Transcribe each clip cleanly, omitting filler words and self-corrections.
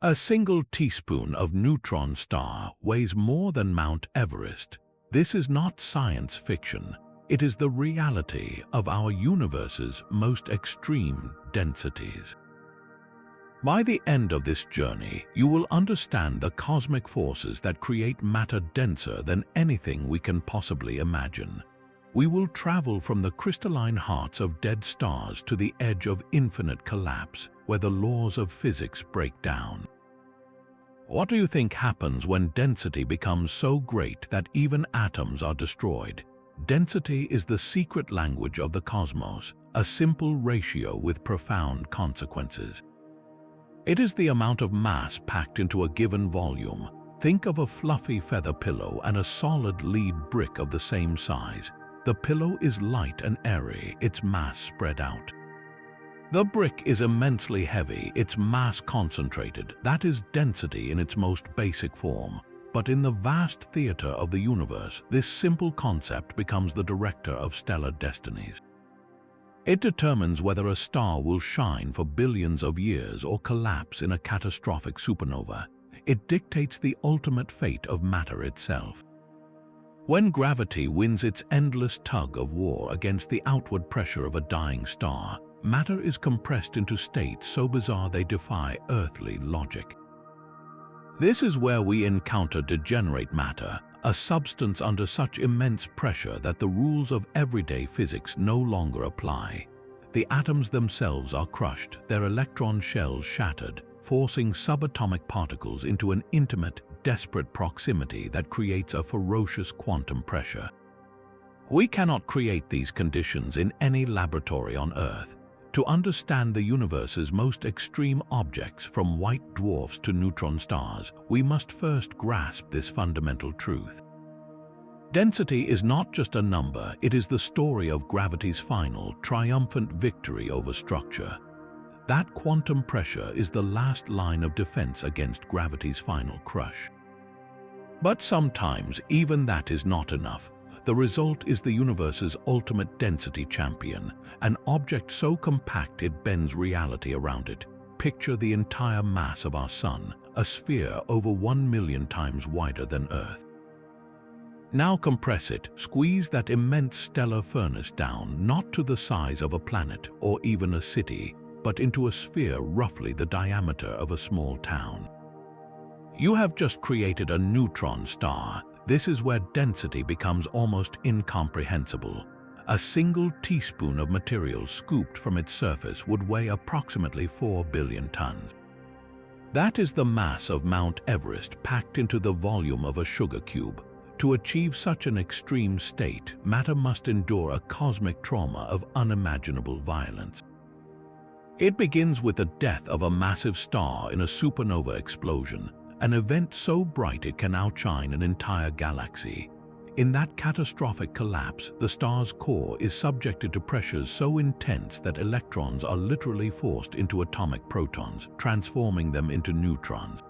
A single teaspoon of neutron star weighs more than Mount Everest. This is not science fiction. It is the reality of our universe's most extreme densities. By the end of this journey, you will understand the cosmic forces that create matter denser than anything we can possibly imagine. We will travel from the crystalline hearts of dead stars to the edge of infinite collapse, where the laws of physics break down. What do you think happens when density becomes so great that even atoms are destroyed? Density is the secret language of the cosmos, a simple ratio with profound consequences. It is the amount of mass packed into a given volume. Think of a fluffy feather pillow and a solid lead brick of the same size. The pillow is light and airy, its mass spread out. The brick is immensely heavy, its mass concentrated. That is density in its most basic form. But in the vast theater of the universe, this simple concept becomes the director of stellar destinies. It determines whether a star will shine for billions of years or collapse in a catastrophic supernova. It dictates the ultimate fate of matter itself. When gravity wins its endless tug of war against the outward pressure of a dying star, matter is compressed into states so bizarre they defy earthly logic. This is where we encounter degenerate matter, a substance under such immense pressure that the rules of everyday physics no longer apply. The atoms themselves are crushed, their electron shells shattered, forcing subatomic particles into an intimate, desperate proximity that creates a ferocious quantum pressure. We cannot create these conditions in any laboratory on Earth. To understand the universe's most extreme objects, from white dwarfs to neutron stars, we must first grasp this fundamental truth. Density is not just a number, it is the story of gravity's final, triumphant victory over structure. That quantum pressure is the last line of defense against gravity's final crush. But sometimes even that is not enough. The result is the universe's ultimate density champion, an object so compact it bends reality around it. Picture the entire mass of our Sun, a sphere over 1 million times wider than Earth. Now compress it, squeeze that immense stellar furnace down, not to the size of a planet or even a city, but into a sphere roughly the diameter of a small town. You have just created a neutron star. This is where density becomes almost incomprehensible. A single teaspoon of material scooped from its surface would weigh approximately 4 billion tons. That is the mass of Mount Everest packed into the volume of a sugar cube. To achieve such an extreme state, matter must endure a cosmic trauma of unimaginable violence. It begins with the death of a massive star in a supernova explosion, an event so bright it can outshine an entire galaxy. In that catastrophic collapse, the star's core is subjected to pressures so intense that electrons are literally forced into atomic protons, transforming them into neutrons.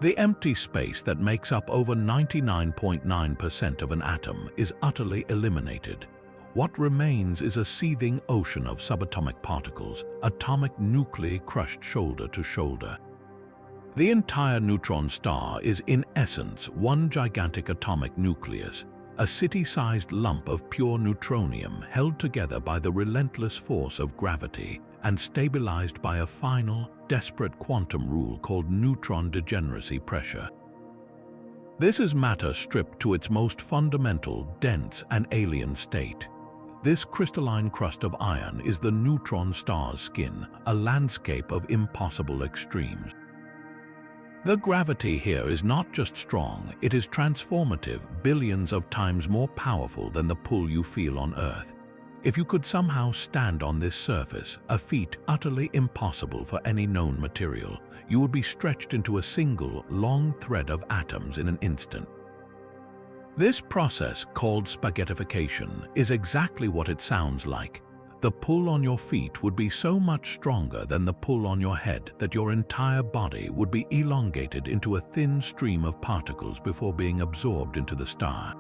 The empty space that makes up over 99.9% of an atom is utterly eliminated. What remains is a seething ocean of subatomic particles, atomic nuclei crushed shoulder to shoulder. The entire neutron star is in essence one gigantic atomic nucleus, a city-sized lump of pure neutronium held together by the relentless force of gravity and stabilized by a final, desperate quantum rule called neutron degeneracy pressure. This is matter stripped to its most fundamental, dense, and alien state. This crystalline crust of iron is the neutron star's skin, a landscape of impossible extremes. The gravity here is not just strong, it is transformative, billions of times more powerful than the pull you feel on Earth. If you could somehow stand on this surface, a feat utterly impossible for any known material, you would be stretched into a single, long thread of atoms in an instant. This process, called spaghettification, is exactly what it sounds like. The pull on your feet would be so much stronger than the pull on your head that your entire body would be elongated into a thin stream of particles before being absorbed into the star.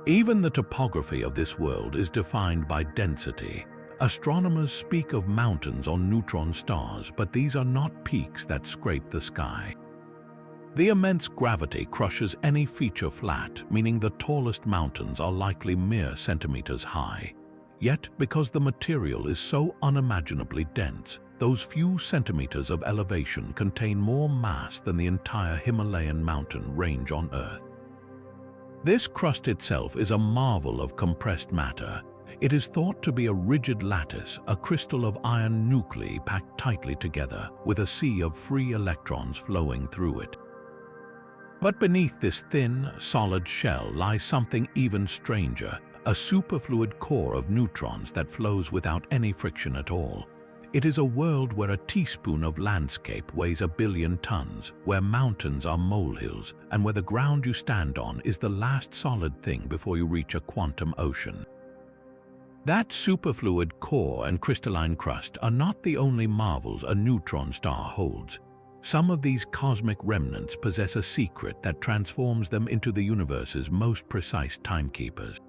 Even the topography of this world is defined by density. Astronomers speak of mountains on neutron stars, but these are not peaks that scrape the sky. The immense gravity crushes any feature flat, meaning the tallest mountains are likely mere centimeters high. Yet, because the material is so unimaginably dense, those few centimeters of elevation contain more mass than the entire Himalayan mountain range on Earth. This crust itself is a marvel of compressed matter. It is thought to be a rigid lattice, a crystal of iron nuclei packed tightly together, with a sea of free electrons flowing through it. But beneath this thin, solid shell lies something even stranger, a superfluid core of neutrons that flows without any friction at all. It is a world where a teaspoon of landscape weighs 1 billion tons, where mountains are molehills, and where the ground you stand on is the last solid thing before you reach a quantum ocean. That superfluid core and crystalline crust are not the only marvels a neutron star holds. Some of these cosmic remnants possess a secret that transforms them into the universe's most precise timekeepers.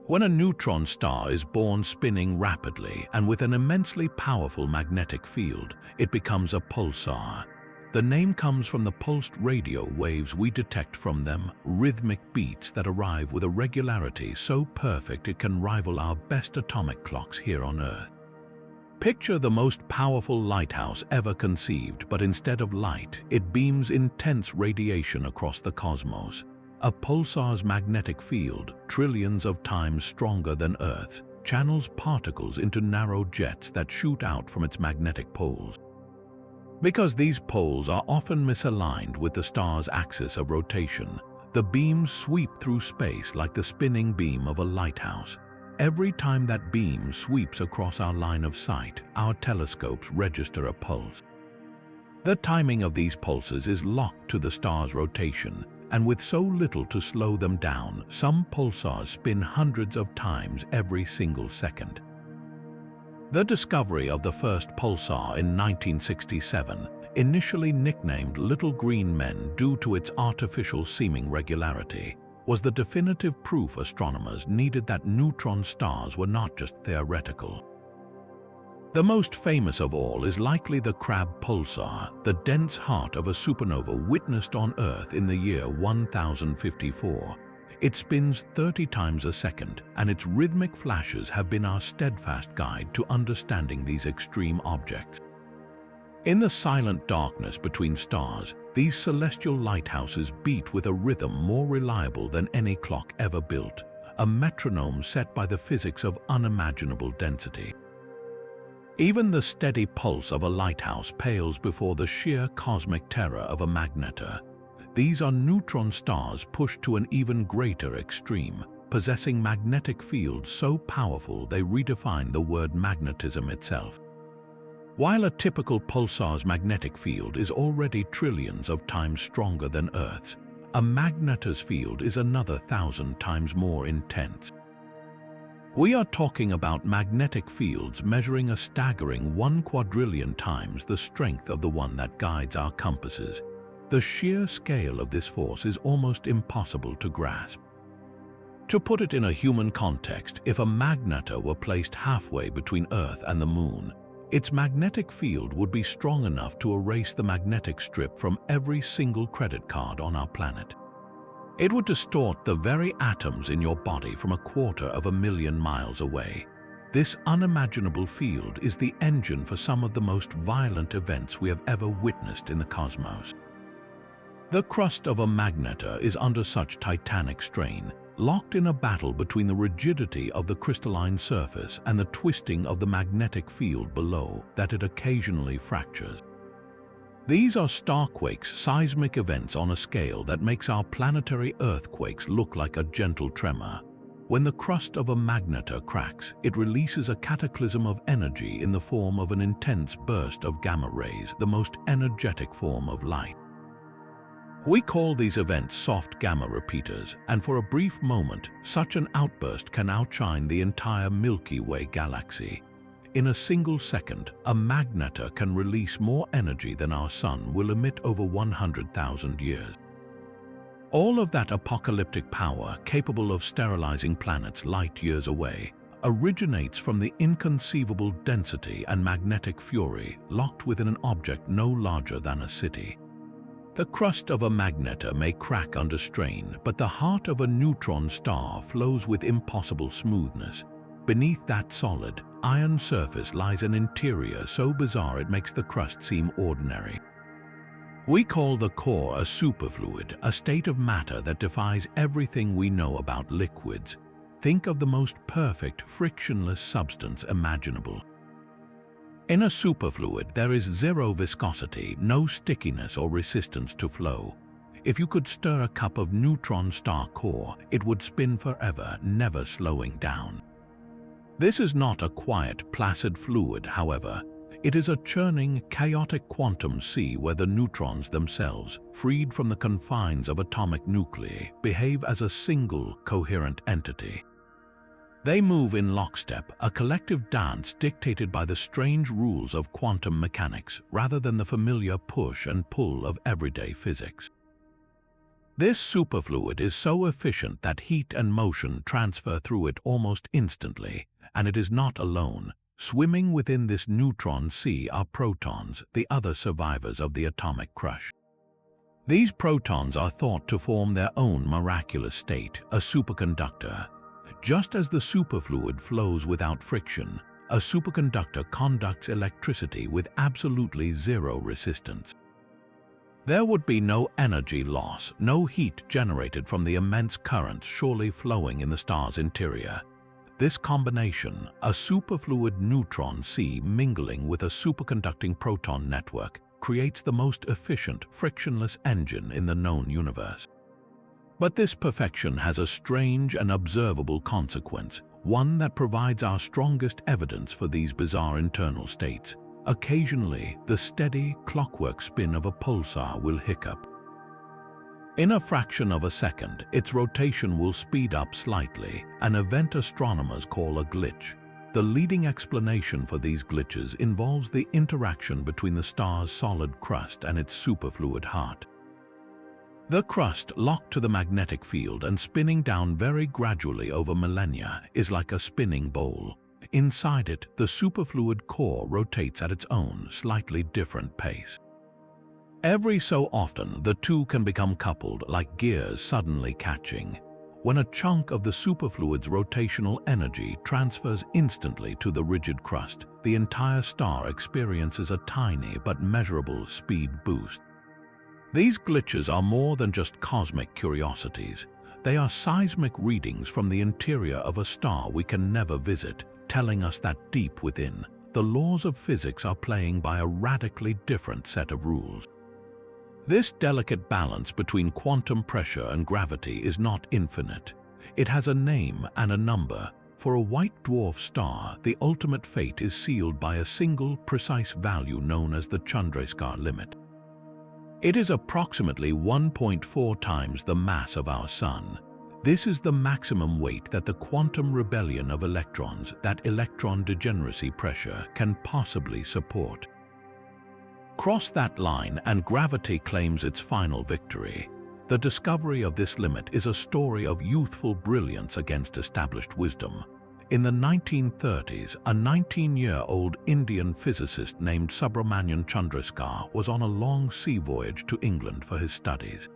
When a neutron star is born spinning rapidly and with an immensely powerful magnetic field, it becomes a pulsar. The name comes from the pulsed radio waves we detect from them, rhythmic beats that arrive with a regularity so perfect it can rival our best atomic clocks here on Earth. Picture the most powerful lighthouse ever conceived, but instead of light, it beams intense radiation across the cosmos. A pulsar's magnetic field, trillions of times stronger than Earth's, channels particles into narrow jets that shoot out from its magnetic poles. Because these poles are often misaligned with the star's axis of rotation, the beams sweep through space like the spinning beam of a lighthouse. Every time that beam sweeps across our line of sight, our telescopes register a pulse. The timing of these pulses is locked to the star's rotation, and with so little to slow them down, some pulsars spin hundreds of times every single second. The discovery of the first pulsar in 1967, initially nicknamed Little Green Men due to its artificial seeming regularity, was the definitive proof astronomers needed that neutron stars were not just theoretical. The most famous of all is likely the Crab pulsar, the dense heart of a supernova witnessed on Earth in the year 1054. It spins 30 times a second, and its rhythmic flashes have been our steadfast guide to understanding these extreme objects. In the silent darkness between stars, these celestial lighthouses beat with a rhythm more reliable than any clock ever built, a metronome set by the physics of unimaginable density. Even the steady pulse of a lighthouse pales before the sheer cosmic terror of a magnetar. These are neutron stars pushed to an even greater extreme, possessing magnetic fields so powerful they redefine the word magnetism itself. While a typical pulsar's magnetic field is already trillions of times stronger than Earth's, a magnetar's field is another 1,000 times more intense. We are talking about magnetic fields measuring a staggering 1 quadrillion times the strength of the one that guides our compasses. The sheer scale of this force is almost impossible to grasp. To put it in a human context, if a magnetar were placed halfway between Earth and the Moon, its magnetic field would be strong enough to erase the magnetic strip from every single credit card on our planet. It would distort the very atoms in your body from 250,000 miles away. This unimaginable field is the engine for some of the most violent events we have ever witnessed in the cosmos. The crust of a magnetar is under such titanic strain, locked in a battle between the rigidity of the crystalline surface and the twisting of the magnetic field below, that it occasionally fractures. These are starquakes, seismic events on a scale that makes our planetary earthquakes look like a gentle tremor. When the crust of a magnetar cracks, it releases a cataclysm of energy in the form of an intense burst of gamma rays, the most energetic form of light. We call these events soft gamma repeaters, and for a brief moment, such an outburst can outshine the entire Milky Way galaxy. In a single second, a magnetar can release more energy than our Sun will emit over 100,000 years. All of that apocalyptic power, capable of sterilizing planets light years away, originates from the inconceivable density and magnetic fury locked within an object no larger than a city. The crust of a magnetar may crack under strain, but the heart of a neutron star flows with impossible smoothness. Beneath that solid, iron surface lies an interior so bizarre it makes the crust seem ordinary. We call the core a superfluid, a state of matter that defies everything we know about liquids. Think of the most perfect, frictionless substance imaginable. In a superfluid, there is zero viscosity, no stickiness or resistance to flow. If you could stir a cup of neutron star core, it would spin forever, never slowing down. This is not a quiet, placid fluid, however. It is a churning, chaotic quantum sea where the neutrons themselves, freed from the confines of atomic nuclei, behave as a single, coherent entity. They move in lockstep, a collective dance dictated by the strange rules of quantum mechanics rather than the familiar push and pull of everyday physics. This superfluid is so efficient that heat and motion transfer through it almost instantly, and it is not alone. Swimming within this neutron sea are protons, the other survivors of the atomic crush. These protons are thought to form their own miraculous state, a superconductor. Just as the superfluid flows without friction, a superconductor conducts electricity with absolutely zero resistance. There would be no energy loss, no heat generated from the immense currents surely flowing in the star's interior. This combination, a superfluid neutron sea mingling with a superconducting proton network, creates the most efficient, frictionless engine in the known universe. But this perfection has a strange and observable consequence, one that provides our strongest evidence for these bizarre internal states. Occasionally, the steady, clockwork spin of a pulsar will hiccup. In a fraction of a second, its rotation will speed up slightly, an event astronomers call a glitch. The leading explanation for these glitches involves the interaction between the star's solid crust and its superfluid heart. The crust, locked to the magnetic field and spinning down very gradually over millennia, is like a spinning bowl. Inside it, the superfluid core rotates at its own, slightly different pace. Every so often, the two can become coupled, like gears suddenly catching. When a chunk of the superfluid's rotational energy transfers instantly to the rigid crust, the entire star experiences a tiny but measurable speed boost. These glitches are more than just cosmic curiosities. They are seismic readings from the interior of a star we can never visit, telling us that deep within, the laws of physics are playing by a radically different set of rules. This delicate balance between quantum pressure and gravity is not infinite. It has a name and a number. For a white dwarf star, the ultimate fate is sealed by a single, precise value known as the Chandrasekhar limit. It is approximately 1.4 times the mass of our Sun. This is the maximum weight that the quantum rebellion of electrons, that electron degeneracy pressure, can possibly support. Cross that line and gravity claims its final victory. The discovery of this limit is a story of youthful brilliance against established wisdom. In the 1930s, a 19-year-old Indian physicist named Subrahmanyan Chandrasekhar was on a long sea voyage to England for his studies.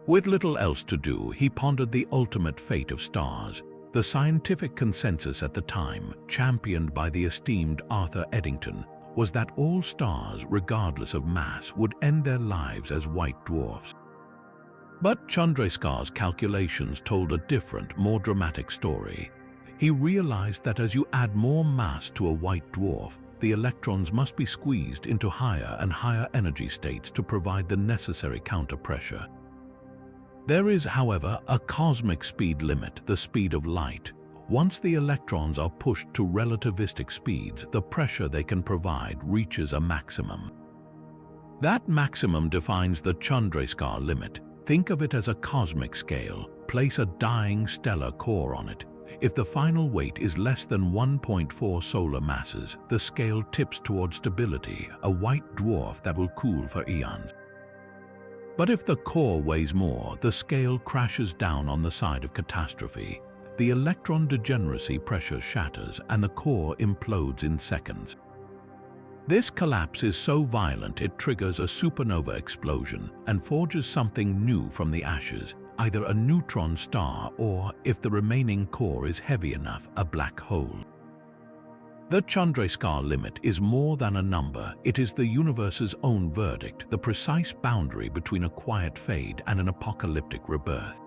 With little else to do, he pondered the ultimate fate of stars. The scientific consensus at the time, championed by the esteemed Arthur Eddington, was that all stars, regardless of mass, would end their lives as white dwarfs. But Chandrasekhar's calculations told a different, more dramatic story. He realized that as you add more mass to a white dwarf, the electrons must be squeezed into higher and higher energy states to provide the necessary counterpressure. There is, however, a cosmic speed limit, the speed of light. Once the electrons are pushed to relativistic speeds, the pressure they can provide reaches a maximum. That maximum defines the Chandrasekhar limit. Think of it as a cosmic scale. Place a dying stellar core on it. If the final weight is less than 1.4 solar masses, the scale tips toward stability, a white dwarf that will cool for eons. But if the core weighs more, the scale crashes down on the side of catastrophe. the electron degeneracy pressure shatters and the core implodes in seconds. This collapse is so violent it triggers a supernova explosion and forges something new from the ashes, either a neutron star or, if the remaining core is heavy enough, a black hole. The Chandrasekhar limit is more than a number. It is the universe's own verdict, the precise boundary between a quiet fade and an apocalyptic rebirth.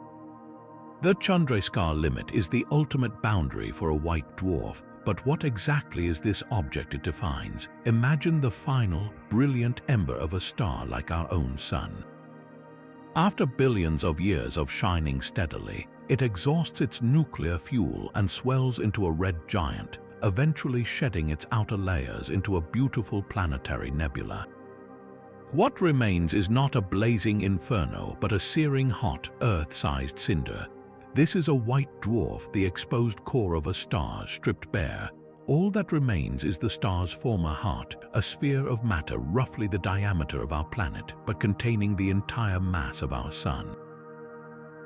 The Chandrasekhar limit is the ultimate boundary for a white dwarf, but what exactly is this object it defines? Imagine the final, brilliant ember of a star like our own sun. After billions of years of shining steadily, it exhausts its nuclear fuel and swells into a red giant, eventually shedding its outer layers into a beautiful planetary nebula. What remains is not a blazing inferno, but a searing hot, Earth-sized cinder. This is a white dwarf, the exposed core of a star stripped bare. All that remains is the star's former heart, a sphere of matter roughly the diameter of our planet, but containing the entire mass of our sun.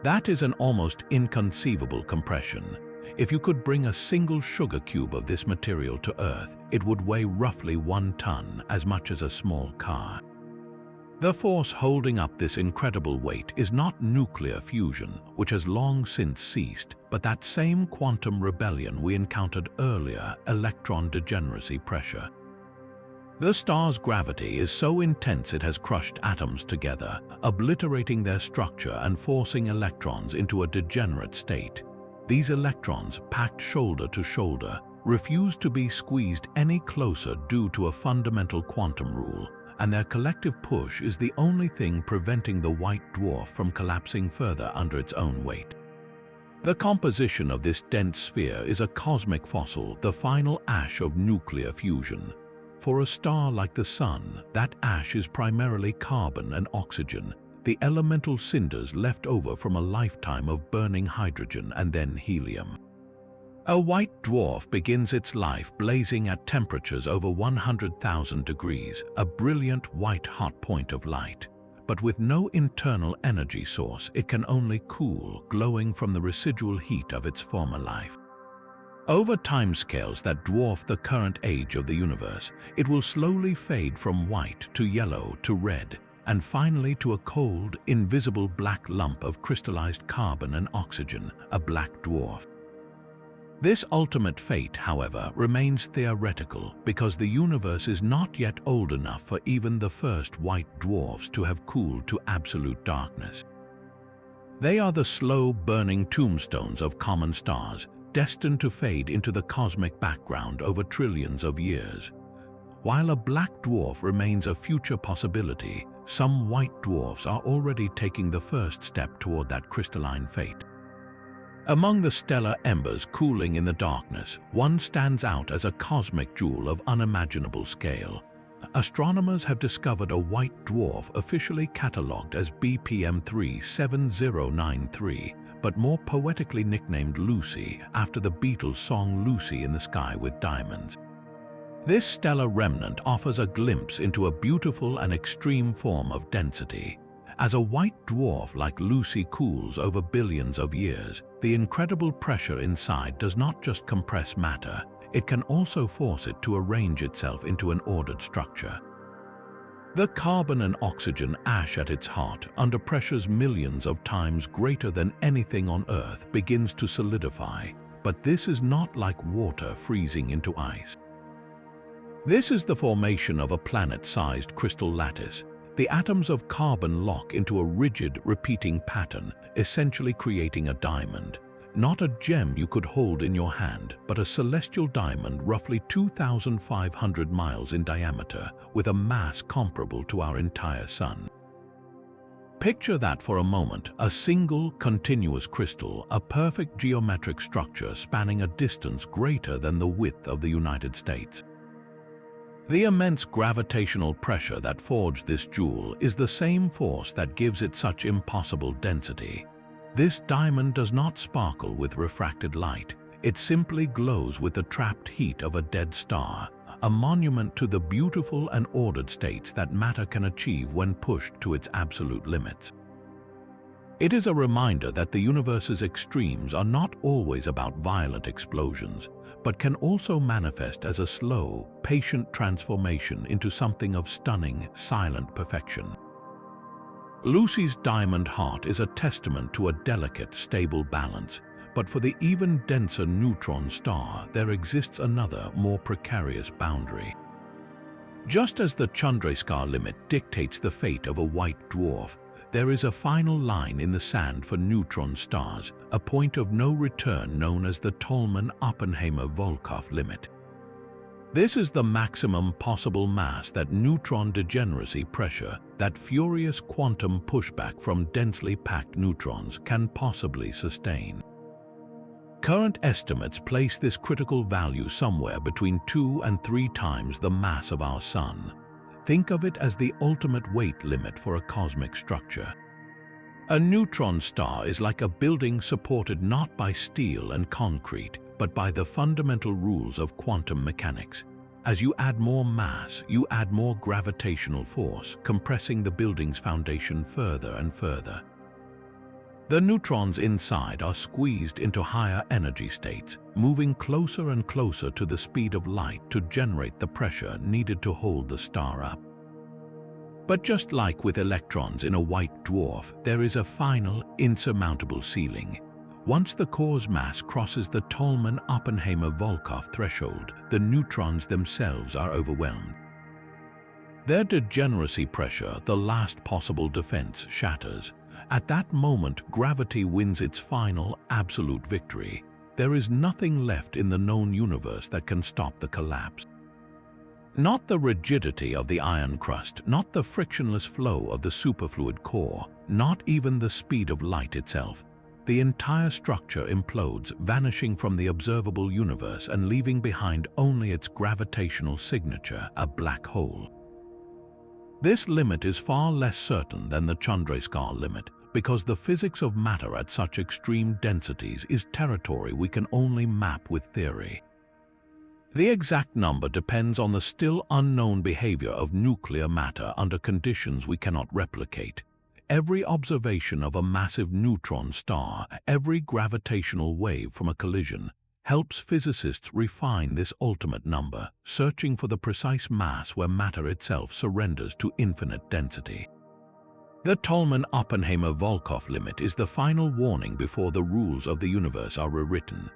That is an almost inconceivable compression. If you could bring a single sugar cube of this material to Earth, it would weigh roughly 1 ton, as much as a small car. The force holding up this incredible weight is not nuclear fusion, which has long since ceased, but that same quantum rebellion we encountered earlier, electron degeneracy pressure. The star's gravity is so intense it has crushed atoms together, obliterating their structure and forcing electrons into a degenerate state. These electrons, packed shoulder to shoulder, refuse to be squeezed any closer due to a fundamental quantum rule, and their collective push is the only thing preventing the white dwarf from collapsing further under its own weight. The composition of this dense sphere is a cosmic fossil, the final ash of nuclear fusion. For a star like the Sun, that ash is primarily carbon and oxygen, the elemental cinders left over from a lifetime of burning hydrogen and then helium. A white dwarf begins its life blazing at temperatures over 100,000 degrees, a brilliant white-hot point of light. But with no internal energy source, it can only cool, glowing from the residual heat of its former life. Over timescales that dwarf the current age of the universe, it will slowly fade from white to yellow to red, and finally to a cold, invisible black lump of crystallized carbon and oxygen, a black dwarf. This ultimate fate, however, remains theoretical because the universe is not yet old enough for even the first white dwarfs to have cooled to absolute darkness. They are the slow-burning tombstones of common stars, destined to fade into the cosmic background over trillions of years. While a black dwarf remains a future possibility, some white dwarfs are already taking the first step toward that crystalline fate. Among the stellar embers cooling in the darkness, one stands out as a cosmic jewel of unimaginable scale. Astronomers have discovered a white dwarf officially catalogued as BPM 37093, but more poetically nicknamed Lucy after the Beatles' song Lucy in the Sky with Diamonds. This stellar remnant offers a glimpse into a beautiful and extreme form of density. As a white dwarf like Lucy cools over billions of years, the incredible pressure inside does not just compress matter, it can also force it to arrange itself into an ordered structure. The carbon and oxygen ash at its heart, under pressures millions of times greater than anything on Earth, begins to solidify, but this is not like water freezing into ice. This is the formation of a planet-sized crystal lattice. The atoms of carbon lock into a rigid, repeating pattern, essentially creating a diamond. Not a gem you could hold in your hand, but a celestial diamond roughly 2,500 miles in diameter, with a mass comparable to our entire sun. Picture that for a moment, a single, continuous crystal, a perfect geometric structure spanning a distance greater than the width of the United States. The immense gravitational pressure that forged this jewel is the same force that gives it such impossible density. This diamond does not sparkle with refracted light. It simply glows with the trapped heat of a dead star, a monument to the beautiful and ordered states that matter can achieve when pushed to its absolute limits. It is a reminder that the universe's extremes are not always about violent explosions, but can also manifest as a slow, patient transformation into something of stunning, silent perfection. Lucy's diamond heart is a testament to a delicate, stable balance, but for the even denser neutron star, there exists another, more precarious boundary. Just as the Chandrasekhar limit dictates the fate of a white dwarf, there is a final line in the sand for neutron stars, a point of no return known as the Tolman-Oppenheimer-Volkoff limit. This is the maximum possible mass that neutron degeneracy pressure, that furious quantum pushback from densely packed neutrons, can possibly sustain. Current estimates place this critical value somewhere between 2 and 3 times the mass of our Sun. Think of it as the ultimate weight limit for a cosmic structure. A neutron star is like a building supported not by steel and concrete, but by the fundamental rules of quantum mechanics. As you add more mass, you add more gravitational force, compressing the building's foundation further and further. The neutrons inside are squeezed into higher energy states, moving closer and closer to the speed of light to generate the pressure needed to hold the star up. But just like with electrons in a white dwarf, there is a final, insurmountable ceiling. Once the core's mass crosses the Tolman-Oppenheimer-Volkoff threshold, the neutrons themselves are overwhelmed. Their degeneracy pressure, the last possible defense, shatters. At that moment, gravity wins its final, absolute victory. There is nothing left in the known universe that can stop the collapse. Not the rigidity of the iron crust, not the frictionless flow of the superfluid core, not even the speed of light itself. The entire structure implodes, vanishing from the observable universe and leaving behind only its gravitational signature, a black hole. This limit is far less certain than the Chandrasekhar limit, because the physics of matter at such extreme densities is territory we can only map with theory. The exact number depends on the still unknown behavior of nuclear matter under conditions we cannot replicate. Every observation of a massive neutron star, every gravitational wave from a collision, helps physicists refine this ultimate number, searching for the precise mass where matter itself surrenders to infinite density. The Tolman-Oppenheimer-Volkoff limit is the final warning before the rules of the universe are rewritten.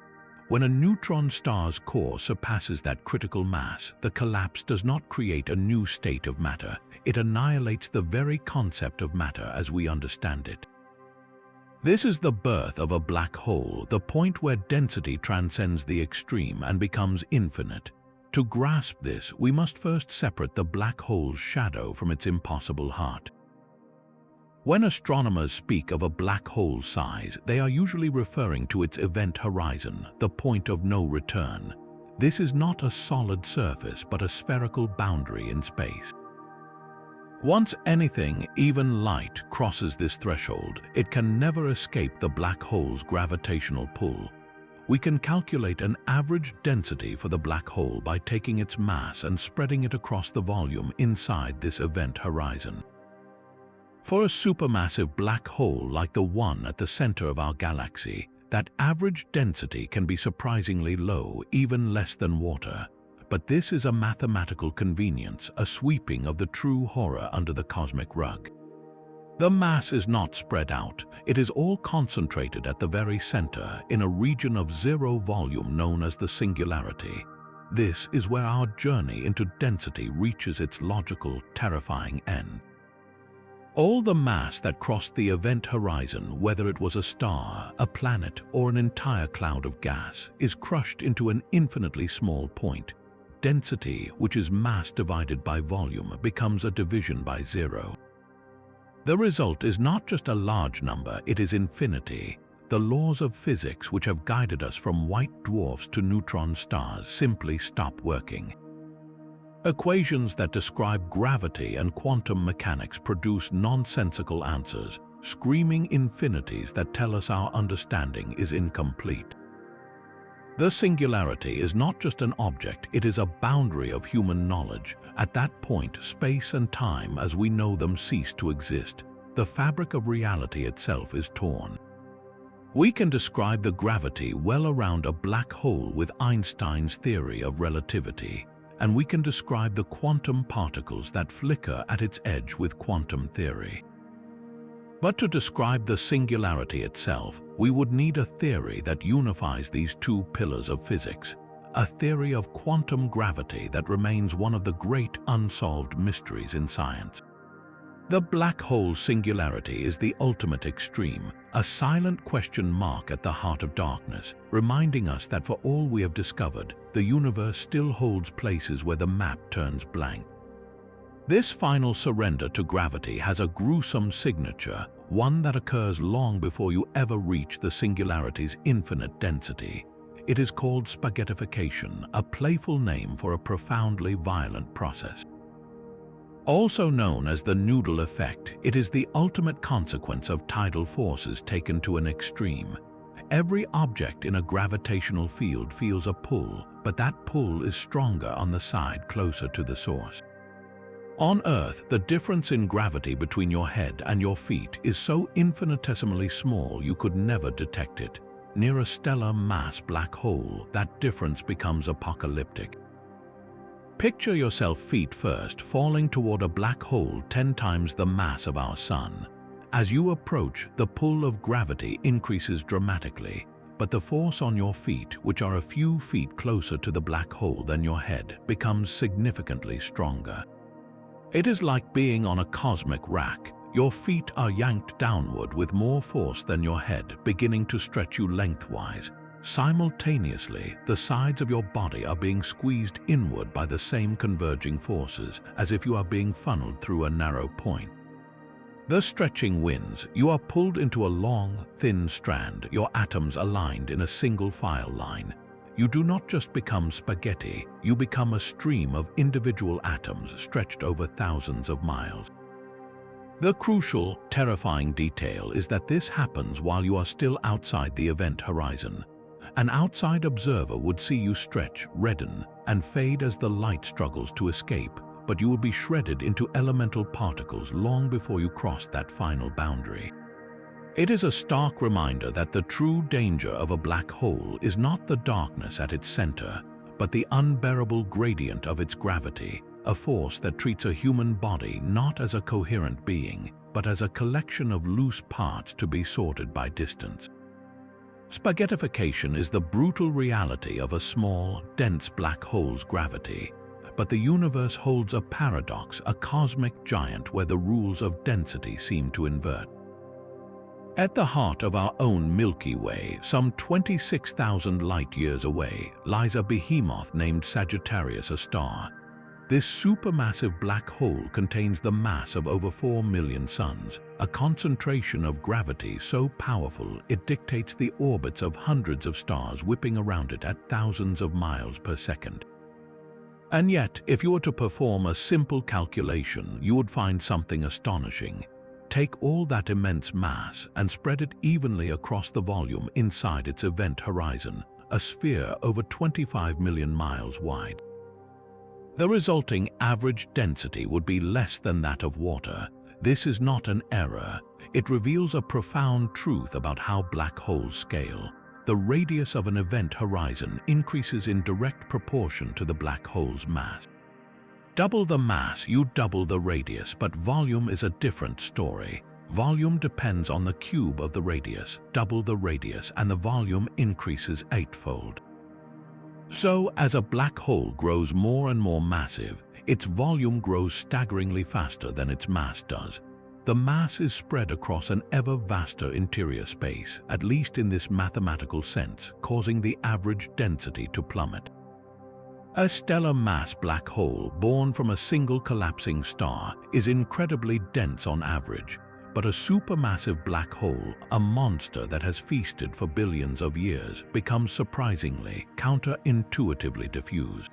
When a neutron star's core surpasses that critical mass, the collapse does not create a new state of matter. It annihilates the very concept of matter as we understand it. This is the birth of a black hole, the point where density transcends the extreme and becomes infinite. To grasp this, we must first separate the black hole's shadow from its impossible heart. When astronomers speak of a black hole size, they are usually referring to its event horizon, the point of no return. This is not a solid surface, but a spherical boundary in space. Once anything, even light, crosses this threshold, it can never escape the black hole's gravitational pull. We can calculate an average density for the black hole by taking its mass and spreading it across the volume inside this event horizon. For a supermassive black hole like the one at the center of our galaxy, that average density can be surprisingly low, even less than water. But this is a mathematical convenience, a sweeping of the true horror under the cosmic rug. The mass is not spread out. It is all concentrated at the very center, in a region of zero volume known as the singularity. This is where our journey into density reaches its logical, terrifying end. All the mass that crossed the event horizon, whether it was a star, a planet, or an entire cloud of gas, is crushed into an infinitely small point. Density, which is mass divided by volume, becomes a division by zero. The result is not just a large number, it is infinity. The laws of physics which have guided us from white dwarfs to neutron stars simply stop working. Equations that describe gravity and quantum mechanics produce nonsensical answers, screaming infinities that tell us our understanding is incomplete. The singularity is not just an object, it is a boundary of human knowledge. At that point, space and time as we know them cease to exist. the fabric of reality itself is torn. We can describe the gravity well around a black hole with Einstein's theory of relativity, and we can describe the quantum particles that flicker at its edge with quantum theory. But to describe the singularity itself, we would need a theory that unifies these two pillars of physics, a theory of quantum gravity that remains one of the great unsolved mysteries in science. The black hole singularity is the ultimate extreme, a silent question mark at the heart of darkness, reminding us that for all we have discovered, the universe still holds places where the map turns blank. This final surrender to gravity has a gruesome signature, one that occurs long before you ever reach the singularity's infinite density. It is called spaghettification, a playful name for a profoundly violent process. Also known as the noodle effect, it is the ultimate consequence of tidal forces taken to an extreme. Every object in a gravitational field feels a pull, but that pull is stronger on the side closer to the source. On Earth, the difference in gravity between your head and your feet is so infinitesimally small you could never detect it. Near a stellar mass black hole, that difference becomes apocalyptic. Picture yourself feet first, falling toward a black hole 10 times the mass of our Sun. As you approach, the pull of gravity increases dramatically, but the force on your feet, which are a few feet closer to the black hole than your head, becomes significantly stronger. It is like being on a cosmic rack. Your feet are yanked downward with more force than your head, beginning to stretch you lengthwise. Simultaneously, the sides of your body are being squeezed inward by the same converging forces, as if you are being funneled through a narrow point. The stretching wins. You are pulled into a long, thin strand, your atoms aligned in a single file line. You do not just become spaghetti, you become a stream of individual atoms stretched over thousands of miles. The crucial, terrifying detail is that this happens while you are still outside the event horizon. An outside observer would see you stretch, redden, and fade as the light struggles to escape, but you will be shredded into elemental particles long before you cross that final boundary. It is a stark reminder that the true danger of a black hole is not the darkness at its center, but the unbearable gradient of its gravity, a force that treats a human body not as a coherent being, but as a collection of loose parts to be sorted by distance. Spaghettification is the brutal reality of a small, dense black hole's gravity, but the universe holds a paradox, a cosmic giant where the rules of density seem to invert. At the heart of our own Milky Way, some 26,000 light-years away, lies a behemoth named Sagittarius, a star. This supermassive black hole contains the mass of over 4 million suns, a concentration of gravity so powerful it dictates the orbits of hundreds of stars whipping around it at thousands of miles per second. And yet, if you were to perform a simple calculation, you would find something astonishing. Take all that immense mass and spread it evenly across the volume inside its event horizon, a sphere over 25 million miles wide. The resulting average density would be less than that of water. This is not an error. It reveals a profound truth about how black holes scale. The radius of an event horizon increases in direct proportion to the black hole's mass. Double the mass, you double the radius, but volume is a different story. Volume depends on the cube of the radius. Double the radius and the volume increases eightfold. So, as a black hole grows more and more massive, its volume grows staggeringly faster than its mass does. The mass is spread across an ever vaster interior space, at least in this mathematical sense, causing the average density to plummet. A stellar mass black hole born from a single collapsing star is incredibly dense on average, but a supermassive black hole, a monster that has feasted for billions of years, becomes surprisingly, counterintuitively diffuse.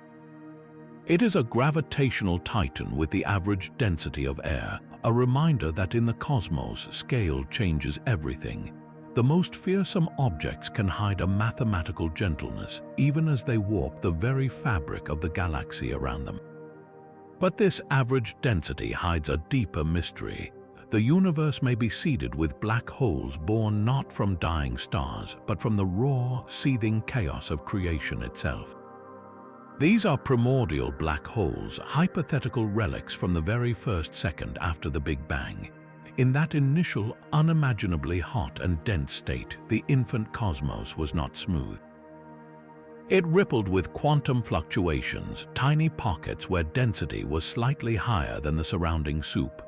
It is a gravitational titan with the average density of air, a reminder that in the cosmos, scale changes everything. The most fearsome objects can hide a mathematical gentleness, even as they warp the very fabric of the galaxy around them. But this average density hides a deeper mystery. the universe may be seeded with black holes born not from dying stars, but from the raw, seething chaos of creation itself. These are primordial black holes, hypothetical relics from the very first second after the Big Bang. In that initial, unimaginably hot and dense state, the infant cosmos was not smooth. It rippled with quantum fluctuations, tiny pockets where density was slightly higher than the surrounding soup.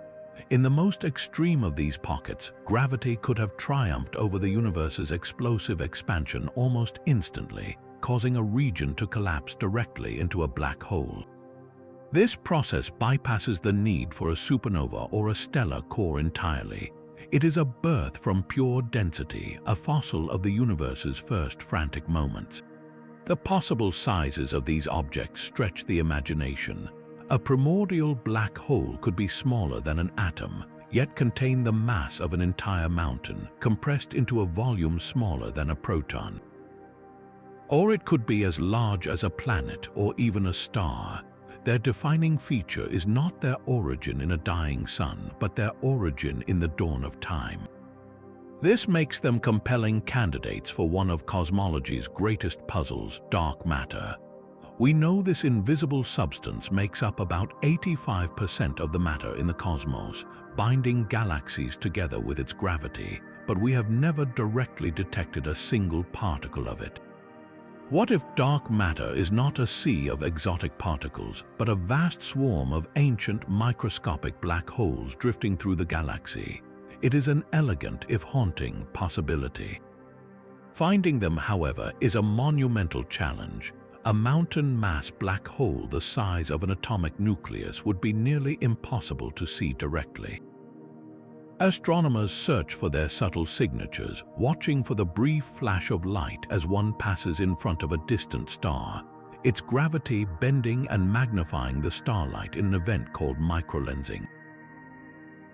In the most extreme of these pockets, gravity could have triumphed over the universe's explosive expansion almost instantly, causing a region to collapse directly into a black hole. This process bypasses the need for a supernova or a stellar core entirely. It is a birth from pure density, a fossil of the universe's first frantic moments. The possible sizes of these objects stretch the imagination. A primordial black hole could be smaller than an atom, yet contain the mass of an entire mountain, compressed into a volume smaller than a proton. Or it could be as large as a planet or even a star. Their defining feature is not their origin in a dying sun, but their origin in the dawn of time. This makes them compelling candidates for one of cosmology's greatest puzzles, dark matter. We know this invisible substance makes up about 85% of the matter in the cosmos, binding galaxies together with its gravity, but we have never directly detected a single particle of it. What if dark matter is not a sea of exotic particles, but a vast swarm of ancient microscopic black holes drifting through the galaxy? It is an elegant, if haunting, possibility. Finding them, however, is a monumental challenge. A mountain mass black hole the size of an atomic nucleus would be nearly impossible to see directly. Astronomers search for their subtle signatures, watching for the brief flash of light as one passes in front of a distant star, its gravity bending and magnifying the starlight in an event called microlensing.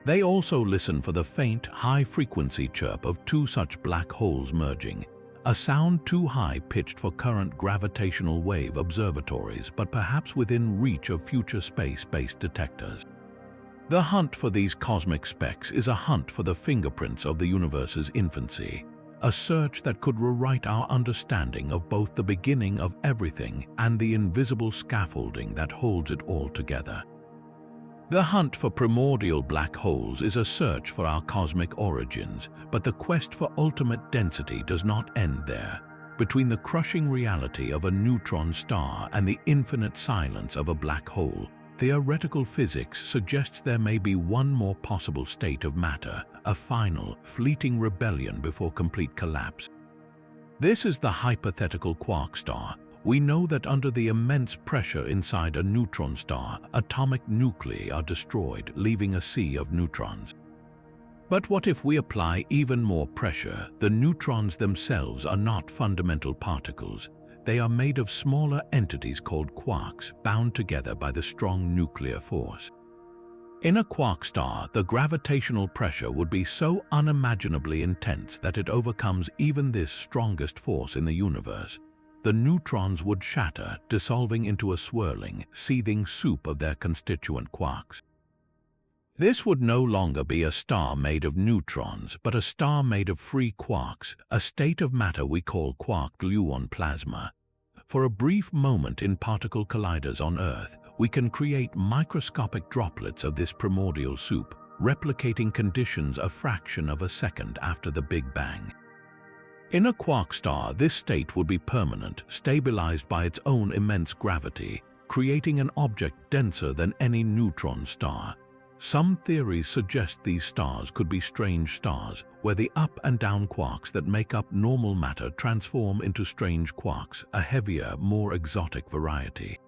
They also listen for the faint, high-frequency chirp of two such black holes merging, a sound too high-pitched for current gravitational wave observatories, but perhaps within reach of future space-based detectors. The hunt for these cosmic specks is a hunt for the fingerprints of the universe's infancy, a search that could rewrite our understanding of both the beginning of everything and the invisible scaffolding that holds it all together. The hunt for primordial black holes is a search for our cosmic origins, but the quest for ultimate density does not end there. Between the crushing reality of a neutron star and the infinite silence of a black hole, theoretical physics suggests there may be one more possible state of matter, a final, fleeting rebellion before complete collapse. This is the hypothetical quark star. We know that under the immense pressure inside a neutron star, atomic nuclei are destroyed, leaving a sea of neutrons. But what if we apply even more pressure? The neutrons themselves are not fundamental particles. They are made of smaller entities called quarks, bound together by the strong nuclear force. In a quark star, the gravitational pressure would be so unimaginably intense that it overcomes even this strongest force in the universe. The neutrons would shatter, dissolving into a swirling, seething soup of their constituent quarks. This would no longer be a star made of neutrons, but a star made of free quarks, a state of matter we call quark-gluon plasma. For a brief moment in particle colliders on Earth, we can create microscopic droplets of this primordial soup, replicating conditions a fraction of a second after the Big Bang. In a quark star, this state would be permanent, stabilized by its own immense gravity, creating an object denser than any neutron star. Some theories suggest these stars could be strange stars, where the up and down quarks that make up normal matter transform into strange quarks, a heavier, more exotic variety.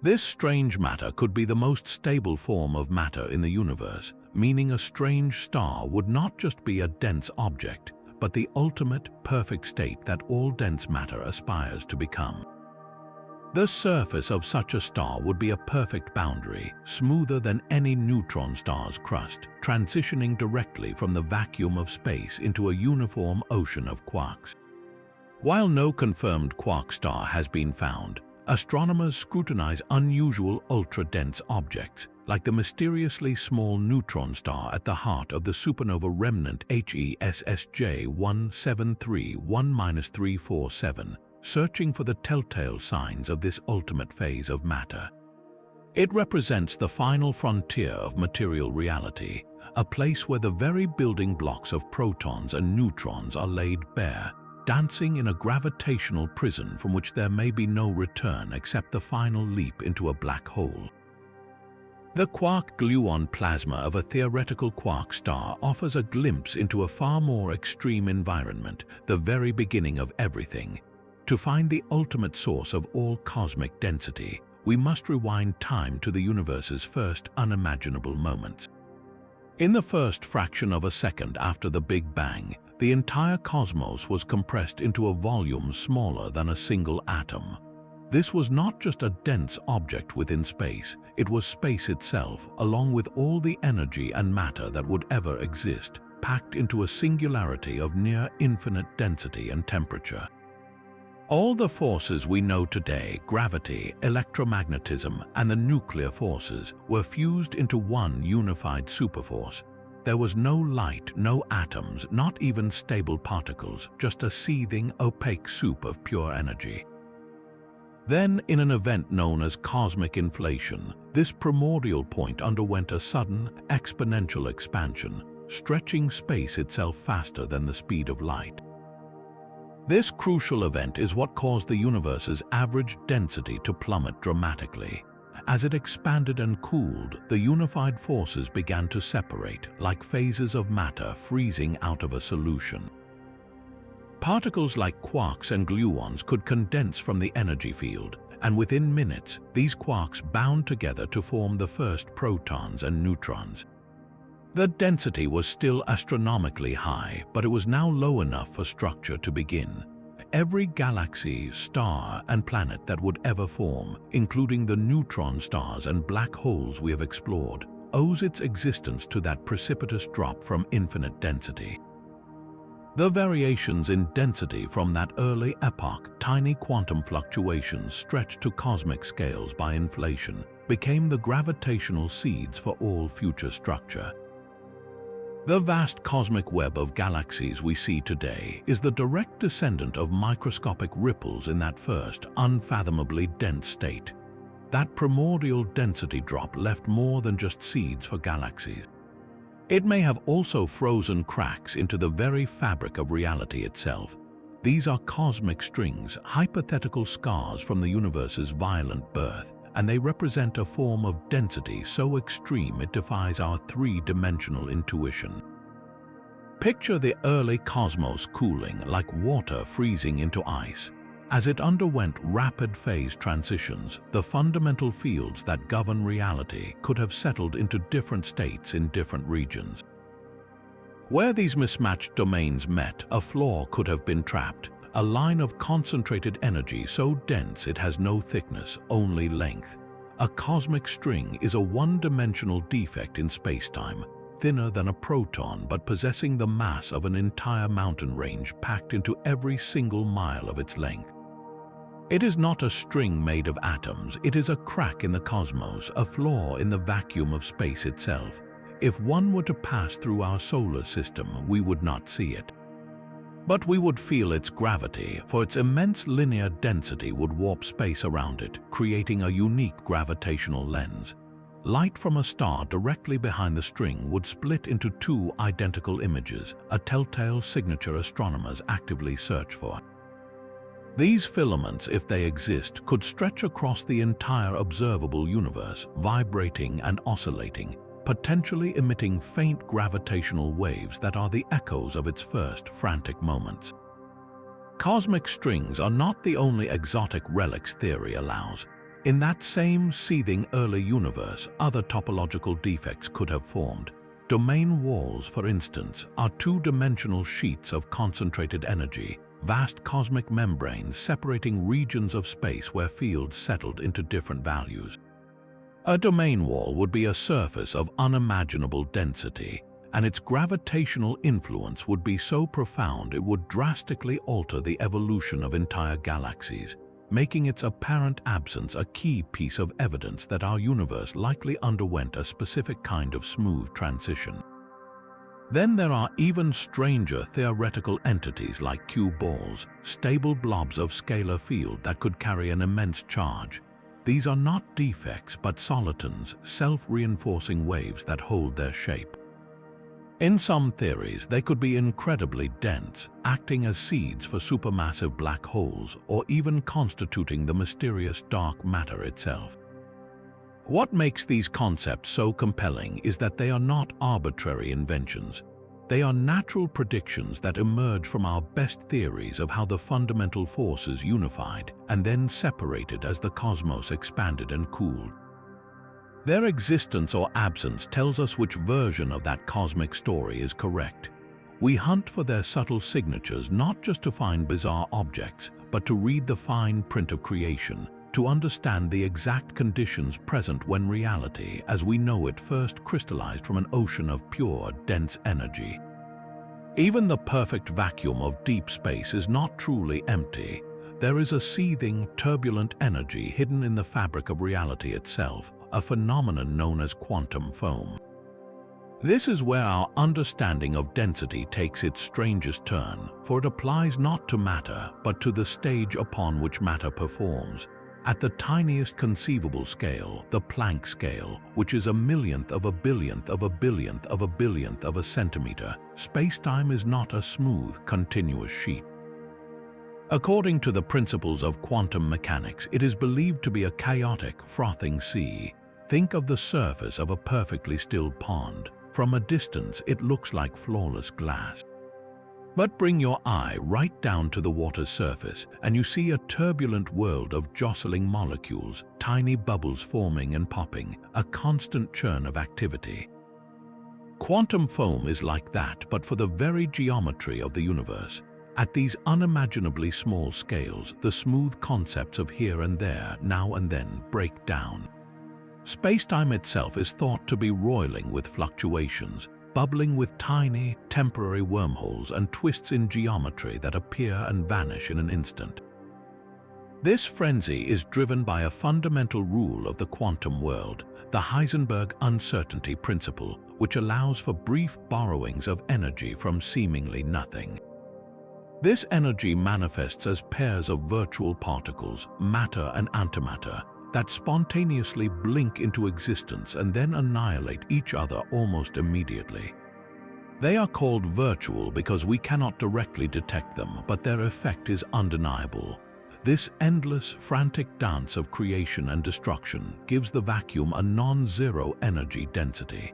This strange matter could be the most stable form of matter in the universe, meaning a strange star would not just be a dense object, but the ultimate, perfect state that all dense matter aspires to become. The surface of such a star would be a perfect boundary, smoother than any neutron star's crust, transitioning directly from the vacuum of space into a uniform ocean of quarks. While no confirmed quark star has been found, astronomers scrutinize unusual ultra-dense objects, like the mysteriously small neutron star at the heart of the supernova remnant HESSJ 1731-347, searching for the telltale signs of this ultimate phase of matter. It represents the final frontier of material reality, a place where the very building blocks of protons and neutrons are laid bare, dancing in a gravitational prison from which there may be no return except the final leap into a black hole. The quark-gluon plasma of a theoretical quark star offers a glimpse into a far more extreme environment, the very beginning of everything. To find the ultimate source of all cosmic density, we must rewind time to the universe's first unimaginable moments. In the first fraction of a second after the Big Bang, the entire cosmos was compressed into a volume smaller than a single atom. This was not just a dense object within space, it was space itself, along with all the energy and matter that would ever exist, packed into a singularity of near-infinite density and temperature. All the forces we know today, gravity, electromagnetism, and the nuclear forces, were fused into one unified superforce. There was no light, no atoms, not even stable particles, just a seething, opaque soup of pure energy. Then, in an event known as cosmic inflation, this primordial point underwent a sudden, exponential expansion, stretching space itself faster than the speed of light. This crucial event is what caused the universe's average density to plummet dramatically. As it expanded and cooled, the unified forces began to separate, like phases of matter freezing out of a solution. Particles like quarks and gluons could condense from the energy field, and within minutes, these quarks bound together to form the first protons and neutrons. The density was still astronomically high, but it was now low enough for structure to begin. Every galaxy, star, and planet that would ever form, including the neutron stars and black holes we have explored, owes its existence to that precipitous drop from infinite density. The variations in density from that early epoch, tiny quantum fluctuations stretched to cosmic scales by inflation, became the gravitational seeds for all future structure. The vast cosmic web of galaxies we see today is the direct descendant of microscopic ripples in that first, unfathomably dense state. That primordial density drop left more than just seeds for galaxies. It may have also frozen cracks into the very fabric of reality itself. These are cosmic strings, hypothetical scars from the universe's violent birth, and they represent a form of density so extreme it defies our three-dimensional intuition. Picture the early cosmos cooling like water freezing into ice. As it underwent rapid phase transitions, the fundamental fields that govern reality could have settled into different states in different regions. Where these mismatched domains met, a flaw could have been trapped, a line of concentrated energy so dense it has no thickness, only length. A cosmic string is a one-dimensional defect in spacetime, thinner than a proton but possessing the mass of an entire mountain range packed into every single mile of its length. It is not a string made of atoms, it is a crack in the cosmos, a flaw in the vacuum of space itself. If one were to pass through our solar system, we would not see it. But we would feel its gravity, for its immense linear density would warp space around it, creating a unique gravitational lens. Light from a star directly behind the string would split into two identical images, a telltale signature astronomers actively search for. These filaments, if they exist, could stretch across the entire observable universe, vibrating and oscillating, potentially emitting faint gravitational waves that are the echoes of its first frantic moments. Cosmic strings are not the only exotic relics theory allows. In that same seething early universe, other topological defects could have formed. Domain walls, for instance, are two-dimensional sheets of concentrated energy, vast cosmic membranes separating regions of space where fields settled into different values. A domain wall would be a surface of unimaginable density, and its gravitational influence would be so profound it would drastically alter the evolution of entire galaxies. making its apparent absence a key piece of evidence that our universe likely underwent a specific kind of smooth transition. Then there are even stranger theoretical entities like cue balls, stable blobs of scalar field that could carry an immense charge. These are not defects but solitons, self-reinforcing waves that hold their shape. In some theories, they could be incredibly dense, acting as seeds for supermassive black holes or even constituting the mysterious dark matter itself. What makes these concepts so compelling is that they are not arbitrary inventions. They are natural predictions that emerge from our best theories of how the fundamental forces unified and then separated as the cosmos expanded and cooled. Their existence or absence tells us which version of that cosmic story is correct. We hunt for their subtle signatures not just to find bizarre objects, but to read the fine print of creation, to understand the exact conditions present when reality, as we know it, first crystallized from an ocean of pure, dense energy. Even the perfect vacuum of deep space is not truly empty. There is a seething, turbulent energy hidden in the fabric of reality itself, a phenomenon known as quantum foam. This is where our understanding of density takes its strangest turn, for it applies not to matter, but to the stage upon which matter performs. At the tiniest conceivable scale, the Planck scale, which is a millionth of a billionth of a billionth of a billionth of a centimeter, space-time is not a smooth, continuous sheet. According to the principles of quantum mechanics, it is believed to be a chaotic, frothing sea. Think of the surface of a perfectly still pond. From a distance, it looks like flawless glass. But bring your eye right down to the water's surface, and you see a turbulent world of jostling molecules, tiny bubbles forming and popping, a constant churn of activity. Quantum foam is like that, but for the very geometry of the universe. At these unimaginably small scales, the smooth concepts of here and there, now and then, break down. Space-time itself is thought to be roiling with fluctuations, bubbling with tiny, temporary wormholes and twists in geometry that appear and vanish in an instant. This frenzy is driven by a fundamental rule of the quantum world, the Heisenberg uncertainty principle, which allows for brief borrowings of energy from seemingly nothing. This energy manifests as pairs of virtual particles, matter and antimatter, that spontaneously blink into existence and then annihilate each other almost immediately. They are called virtual because we cannot directly detect them, but their effect is undeniable. This endless, frantic dance of creation and destruction gives the vacuum a non-zero energy density.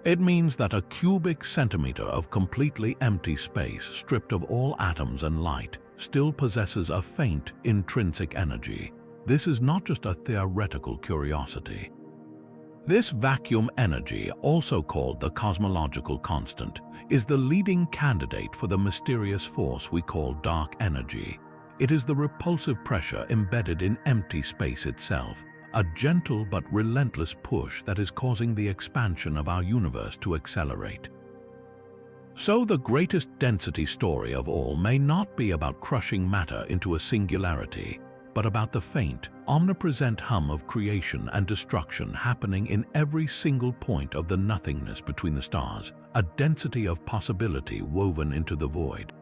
It means that a cubic centimeter of completely empty space, stripped of all atoms and light, still possesses a faint, intrinsic energy. This is not just a theoretical curiosity. This vacuum energy, also called the cosmological constant, is the leading candidate for the mysterious force we call dark energy. It is the repulsive pressure embedded in empty space itself, a gentle but relentless push that is causing the expansion of our universe to accelerate. So the greatest density story of all may not be about crushing matter into a singularity, but about the faint, omnipresent hum of creation and destruction happening in every single point of the nothingness between the stars, a density of possibility woven into the void.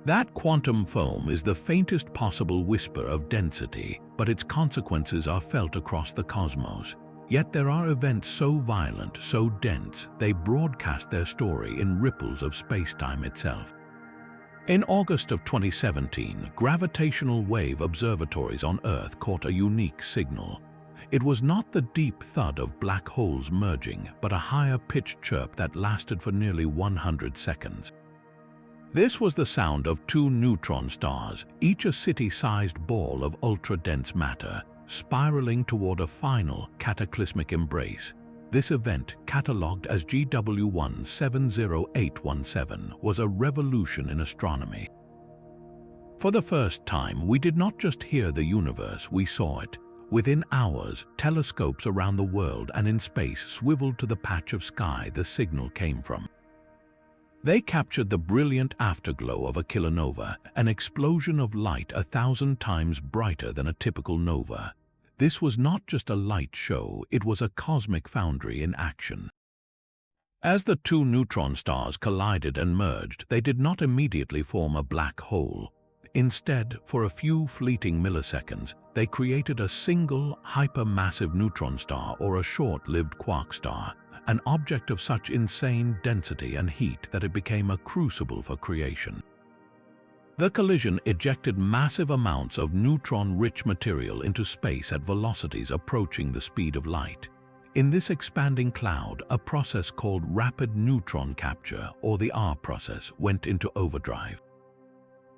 That quantum foam is the faintest possible whisper of density, but its consequences are felt across the cosmos. Yet there are events so violent, so dense, they broadcast their story in ripples of space-time itself. In August of 2017, gravitational wave observatories on Earth caught a unique signal. It was not the deep thud of black holes merging, but a higher-pitched chirp that lasted for nearly 100 seconds. This was the sound of two neutron stars, each a city-sized ball of ultra-dense matter, spiraling toward a final, cataclysmic embrace. This event, catalogued as GW1 70817, was a revolution in astronomy. For the first time, we did not just hear the universe, we saw it. Within hours, telescopes around the world and in space swiveled to the patch of sky the signal came from. They captured the brilliant afterglow of a kilonova, an explosion of light 1,000 times brighter than a typical nova. This was not just a light show, it was a cosmic foundry in action. As the two neutron stars collided and merged, they did not immediately form a black hole. Instead, for a few fleeting milliseconds, they created a single hypermassive neutron star or a short-lived quark star, an object of such insane density and heat that it became a crucible for creation. The collision ejected massive amounts of neutron-rich material into space at velocities approaching the speed of light. In this expanding cloud, a process called rapid neutron capture, or the R process, went into overdrive.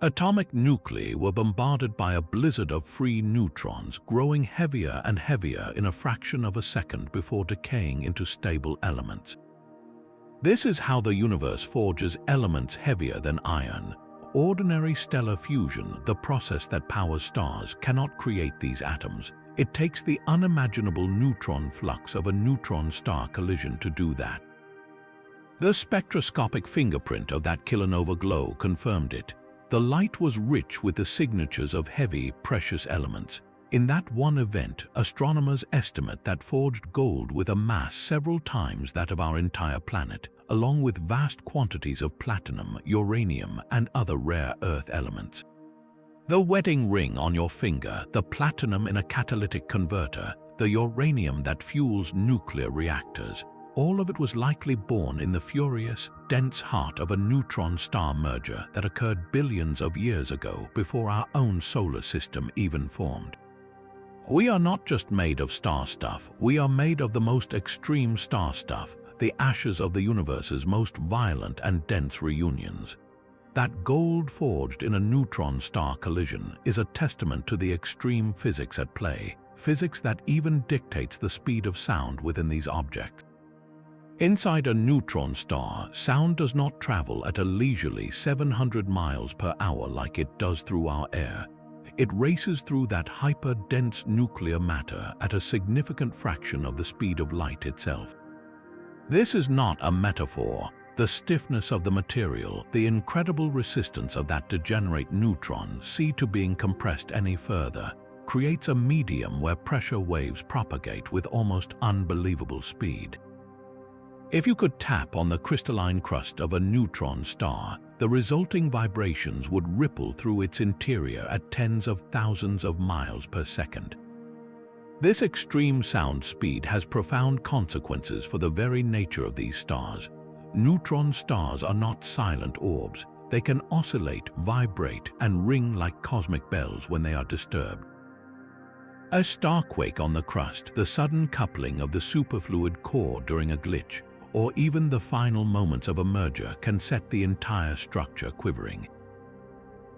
Atomic nuclei were bombarded by a blizzard of free neutrons, growing heavier and heavier in a fraction of a second before decaying into stable elements. This is how the universe forges elements heavier than iron. Ordinary stellar fusion, the process that powers stars, cannot create these atoms. It takes the unimaginable neutron flux of a neutron-star collision to do that. The spectroscopic fingerprint of that kilonova glow confirmed it. The light was rich with the signatures of heavy, precious elements. In that one event, astronomers estimate that forged gold with a mass several times that of our entire planet, along with vast quantities of platinum, uranium, and other rare earth elements. The wedding ring on your finger, the platinum in a catalytic converter, the uranium that fuels nuclear reactors, all of it was likely born in the furious, dense heart of a neutron-star merger that occurred billions of years ago before our own solar system even formed. We are not just made of star stuff, we are made of the most extreme star stuff, the ashes of the universe's most violent and dense reunions. That gold forged in a neutron-star collision is a testament to the extreme physics at play, physics that even dictates the speed of sound within these objects. Inside a neutron star, sound does not travel at a leisurely 700 miles per hour like it does through our air. It races through that hyper-dense nuclear matter at a significant fraction of the speed of light itself. This is not a metaphor. The stiffness of the material, the incredible resistance of that degenerate neutron, see to being compressed any further, creates a medium where pressure waves propagate with almost unbelievable speed. If you could tap on the crystalline crust of a neutron star, the resulting vibrations would ripple through its interior at tens of thousands of miles per second. This extreme sound speed has profound consequences for the very nature of these stars. Neutron stars are not silent orbs. They can oscillate, vibrate, and ring like cosmic bells when they are disturbed. A starquake on the crust, the sudden coupling of the superfluid core during a glitch, or even the final moments of a merger can set the entire structure quivering.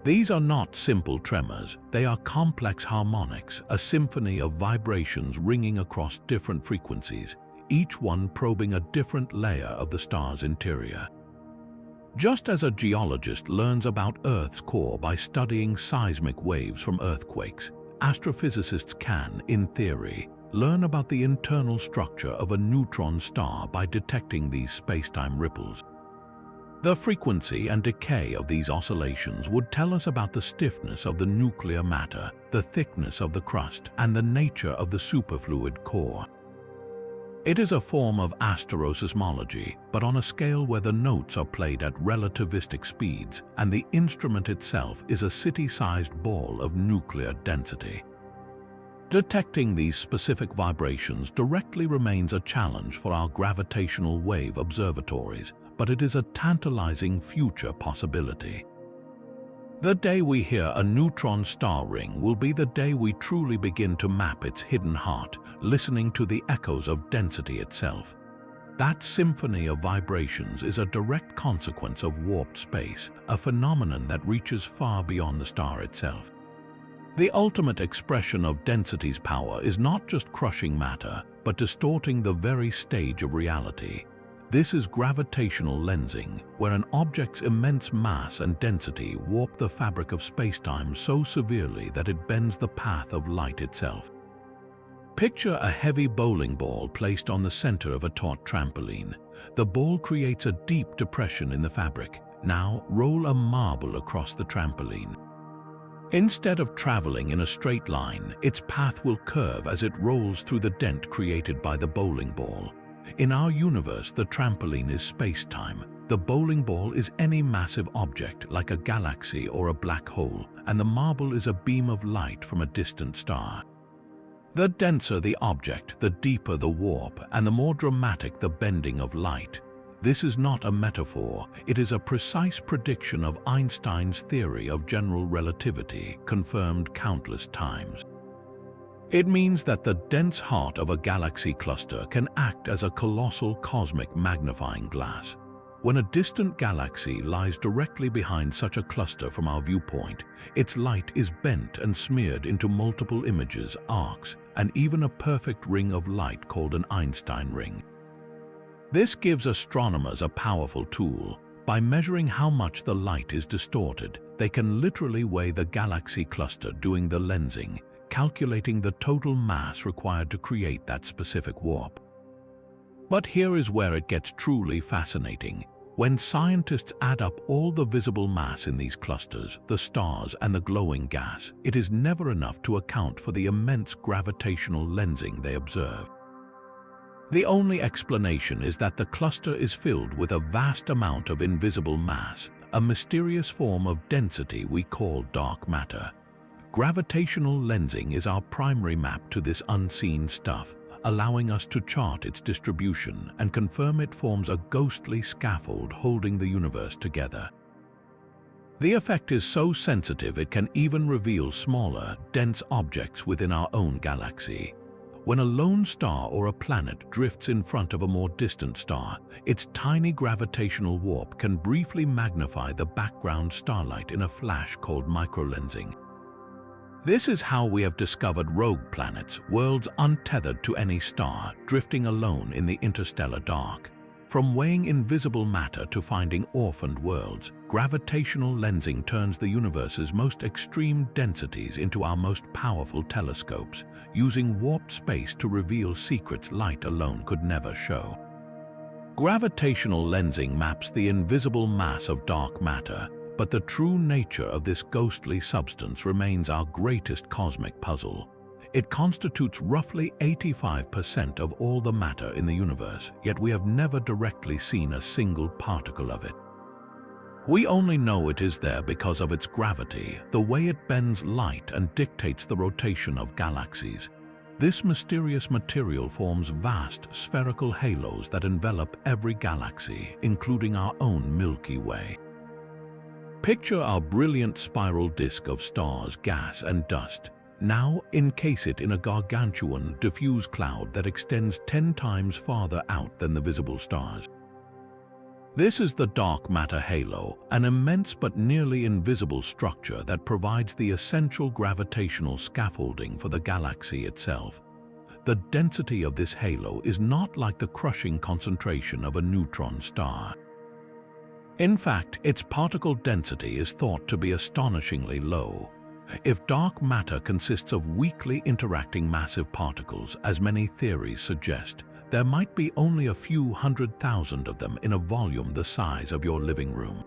These are not simple tremors, they are complex harmonics, a symphony of vibrations ringing across different frequencies, each one probing a different layer of the star's interior. Just as a geologist learns about Earth's core by studying seismic waves from earthquakes, astrophysicists can, in theory, learn about the internal structure of a neutron star by detecting these space-time ripples. The frequency and decay of these oscillations would tell us about the stiffness of the nuclear matter, the thickness of the crust, and the nature of the superfluid core. It is a form of asteroseismology, but on a scale where the notes are played at relativistic speeds and the instrument itself is a city-sized ball of nuclear density. Detecting these specific vibrations directly remains a challenge for our gravitational wave observatories, but it is a tantalizing future possibility. The day we hear a neutron star ring will be the day we truly begin to map its hidden heart, listening to the echoes of density itself. That symphony of vibrations is a direct consequence of warped space, a phenomenon that reaches far beyond the star itself. The ultimate expression of density's power is not just crushing matter, but distorting the very stage of reality. This is gravitational lensing, where an object's immense mass and density warp the fabric of spacetime so severely that it bends the path of light itself. Picture a heavy bowling ball placed on the center of a taut trampoline. The ball creates a deep depression in the fabric. Now roll a marble across the trampoline. Instead of traveling in a straight line, its path will curve as it rolls through the dent created by the bowling ball. In our universe, the trampoline is space-time. The bowling ball is any massive object like a galaxy or a black hole, and the marble is a beam of light from a distant star. The denser the object, the deeper the warp, and the more dramatic the bending of light. This is not a metaphor, it is a precise prediction of Einstein's theory of general relativity, confirmed countless times. It means that the dense heart of a galaxy cluster can act as a colossal cosmic magnifying glass. When a distant galaxy lies directly behind such a cluster from our viewpoint, its light is bent and smeared into multiple images, arcs, and even a perfect ring of light called an Einstein ring. This gives astronomers a powerful tool. By measuring how much the light is distorted, they can literally weigh the galaxy cluster doing the lensing, calculating the total mass required to create that specific warp. But here is where it gets truly fascinating. When scientists add up all the visible mass in these clusters, the stars and the glowing gas, it is never enough to account for the immense gravitational lensing they observe. The only explanation is that the cluster is filled with a vast amount of invisible mass, a mysterious form of density we call dark matter. Gravitational lensing is our primary map to this unseen stuff, allowing us to chart its distribution and confirm it forms a ghostly scaffold holding the universe together. The effect is so sensitive it can even reveal smaller, dense objects within our own galaxy. When a lone star or a planet drifts in front of a more distant star, its tiny gravitational warp can briefly magnify the background starlight in a flash called microlensing. This is how we have discovered rogue planets, worlds untethered to any star, drifting alone in the interstellar dark. From weighing invisible matter to finding orphaned worlds, gravitational lensing turns the universe's most extreme densities into our most powerful telescopes, using warped space to reveal secrets light alone could never show. Gravitational lensing maps the invisible mass of dark matter, but the true nature of this ghostly substance remains our greatest cosmic puzzle. It constitutes roughly 85% of all the matter in the universe, yet we have never directly seen a single particle of it. We only know it is there because of its gravity, the way it bends light and dictates the rotation of galaxies. This mysterious material forms vast spherical halos that envelop every galaxy, including our own Milky Way. Picture our brilliant spiral disk of stars, gas, and dust. Now encase it in a gargantuan, diffuse cloud that extends 10 times farther out than the visible stars. This is the dark matter halo, an immense but nearly invisible structure that provides the essential gravitational scaffolding for the galaxy itself. The density of this halo is not like the crushing concentration of a neutron star. In fact, its particle density is thought to be astonishingly low. If dark matter consists of weakly interacting massive particles, as many theories suggest, there might be only a few 100,000 of them in a volume the size of your living room.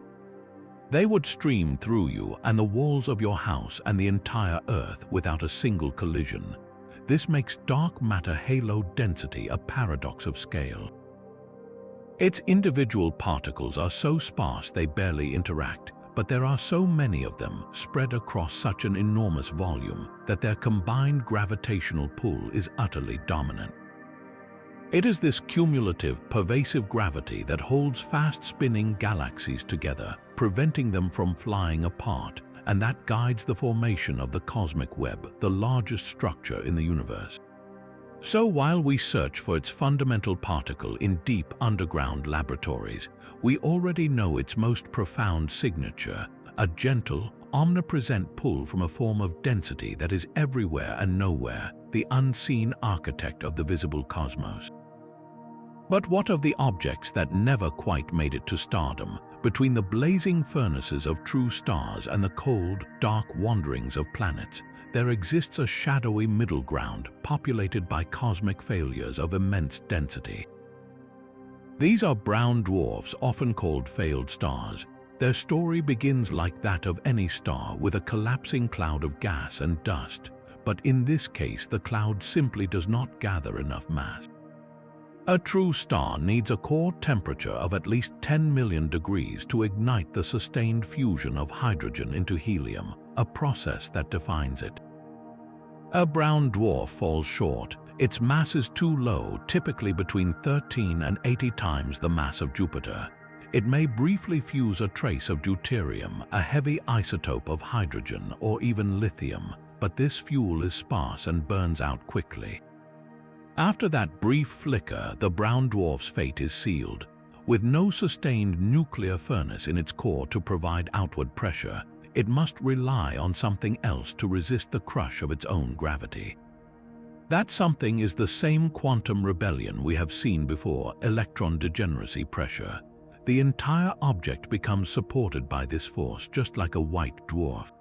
They would stream through you and the walls of your house and the entire Earth without a single collision. This makes dark matter halo density a paradox of scale. Its individual particles are so sparse they barely interact, but there are so many of them spread across such an enormous volume that their combined gravitational pull is utterly dominant. It is this cumulative, pervasive gravity that holds fast-spinning galaxies together, preventing them from flying apart, and that guides the formation of the cosmic web, the largest structure in the universe. So while we search for its fundamental particle in deep underground laboratories, we already know its most profound signature, a gentle, omnipresent pull from a form of density that is everywhere and nowhere, the unseen architect of the visible cosmos. But what of the objects that never quite made it to stardom? Between the blazing furnaces of true stars and the cold, dark wanderings of planets, there exists a shadowy middle ground populated by cosmic failures of immense density. These are brown dwarfs, often called failed stars. Their story begins like that of any star, with a collapsing cloud of gas and dust. But in this case, the cloud simply does not gather enough mass. A true star needs a core temperature of at least 10 million degrees to ignite the sustained fusion of hydrogen into helium, a process that defines it. A brown dwarf falls short. Its mass is too low, typically between 13 and 80 times the mass of Jupiter. It may briefly fuse a trace of deuterium, a heavy isotope of hydrogen, or even lithium, but this fuel is sparse and burns out quickly. After that brief flicker, the brown dwarf's fate is sealed. With no sustained nuclear furnace in its core to provide outward pressure, it must rely on something else to resist the crush of its own gravity. That something is the same quantum rebellion we have seen before, electron degeneracy pressure. The entire object becomes supported by this force, just like a white dwarf.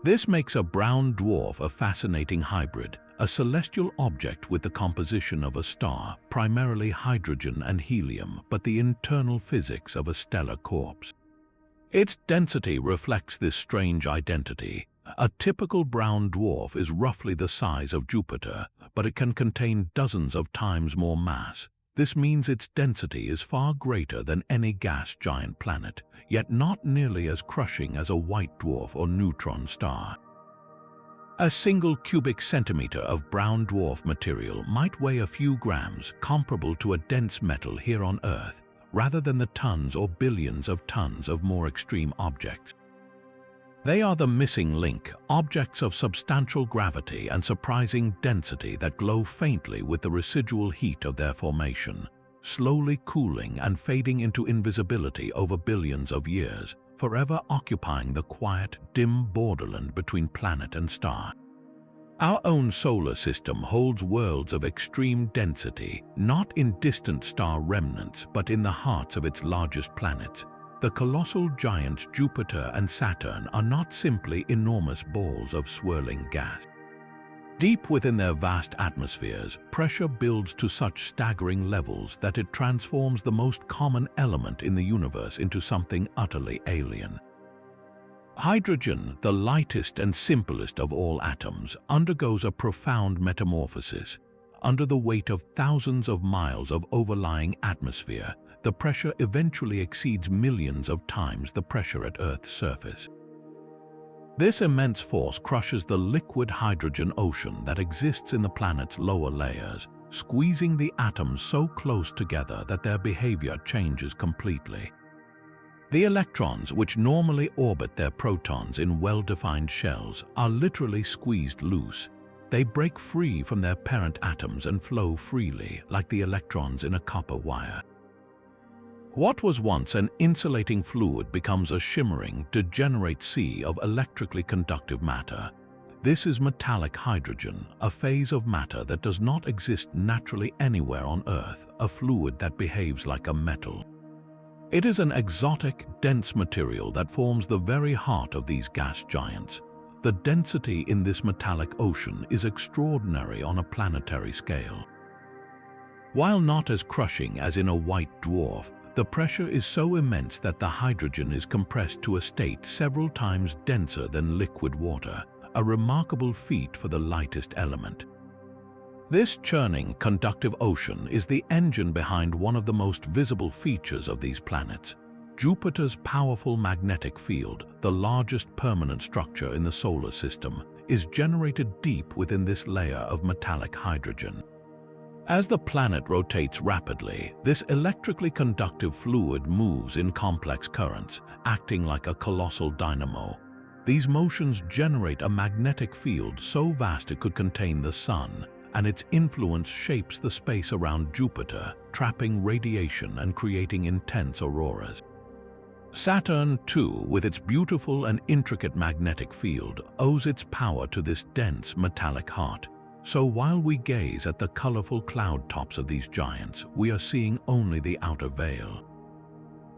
This makes a brown dwarf a fascinating hybrid, a celestial object with the composition of a star, primarily hydrogen and helium, but the internal physics of a stellar corpse. Its density reflects this strange identity. A typical brown dwarf is roughly the size of Jupiter, but it can contain dozens of times more mass. This means its density is far greater than any gas giant planet, yet not nearly as crushing as a white dwarf or neutron star. A single cubic centimeter of brown dwarf material might weigh a few grams, comparable to a dense metal here on Earth, rather than the tons or billions of tons of more extreme objects. They are the missing link, objects of substantial gravity and surprising density that glow faintly with the residual heat of their formation, slowly cooling and fading into invisibility over billions of years, forever occupying the quiet, dim borderland between planet and star. Our own solar system holds worlds of extreme density, not in distant star remnants, but in the hearts of its largest planets. The colossal giants Jupiter and Saturn are not simply enormous balls of swirling gas. Deep within their vast atmospheres, pressure builds to such staggering levels that it transforms the most common element in the universe into something utterly alien. Hydrogen, the lightest and simplest of all atoms, undergoes a profound metamorphosis. Under the weight of thousands of miles of overlying atmosphere, the pressure eventually exceeds millions of times the pressure at Earth's surface. This immense force crushes the liquid hydrogen ocean that exists in the planet's lower layers, squeezing the atoms so close together that their behavior changes completely. The electrons, which normally orbit their protons in well-defined shells, are literally squeezed loose. They break free from their parent atoms and flow freely, like the electrons in a copper wire. What was once an insulating fluid becomes a shimmering, degenerate sea of electrically conductive matter. This is metallic hydrogen, a phase of matter that does not exist naturally anywhere on Earth, a fluid that behaves like a metal. It is an exotic, dense material that forms the very heart of these gas giants. The density in this metallic ocean is extraordinary on a planetary scale. While not as crushing as in a white dwarf, the pressure is so immense that the hydrogen is compressed to a state several times denser than liquid water, a remarkable feat for the lightest element. This churning, conductive ocean is the engine behind one of the most visible features of these planets. Jupiter's powerful magnetic field, the largest permanent structure in the solar system, is generated deep within this layer of metallic hydrogen. As the planet rotates rapidly, this electrically conductive fluid moves in complex currents, acting like a colossal dynamo. These motions generate a magnetic field so vast it could contain the Sun, and its influence shapes the space around Jupiter, trapping radiation and creating intense auroras. Saturn, too, with its beautiful and intricate magnetic field, owes its power to this dense metallic heart. So while we gaze at the colorful cloud tops of these giants, we are seeing only the outer veil.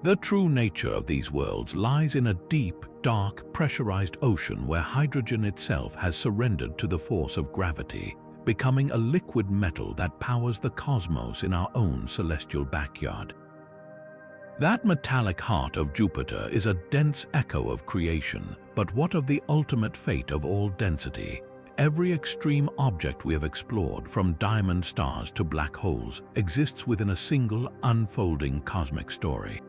The true nature of these worlds lies in a deep, dark, pressurized ocean where hydrogen itself has surrendered to the force of gravity, becoming a liquid metal that powers the cosmos in our own celestial backyard. That metallic heart of Jupiter is a dense echo of creation, but what of the ultimate fate of all density? Every extreme object we have explored, from diamond stars to black holes, exists within a single, unfolding cosmic story.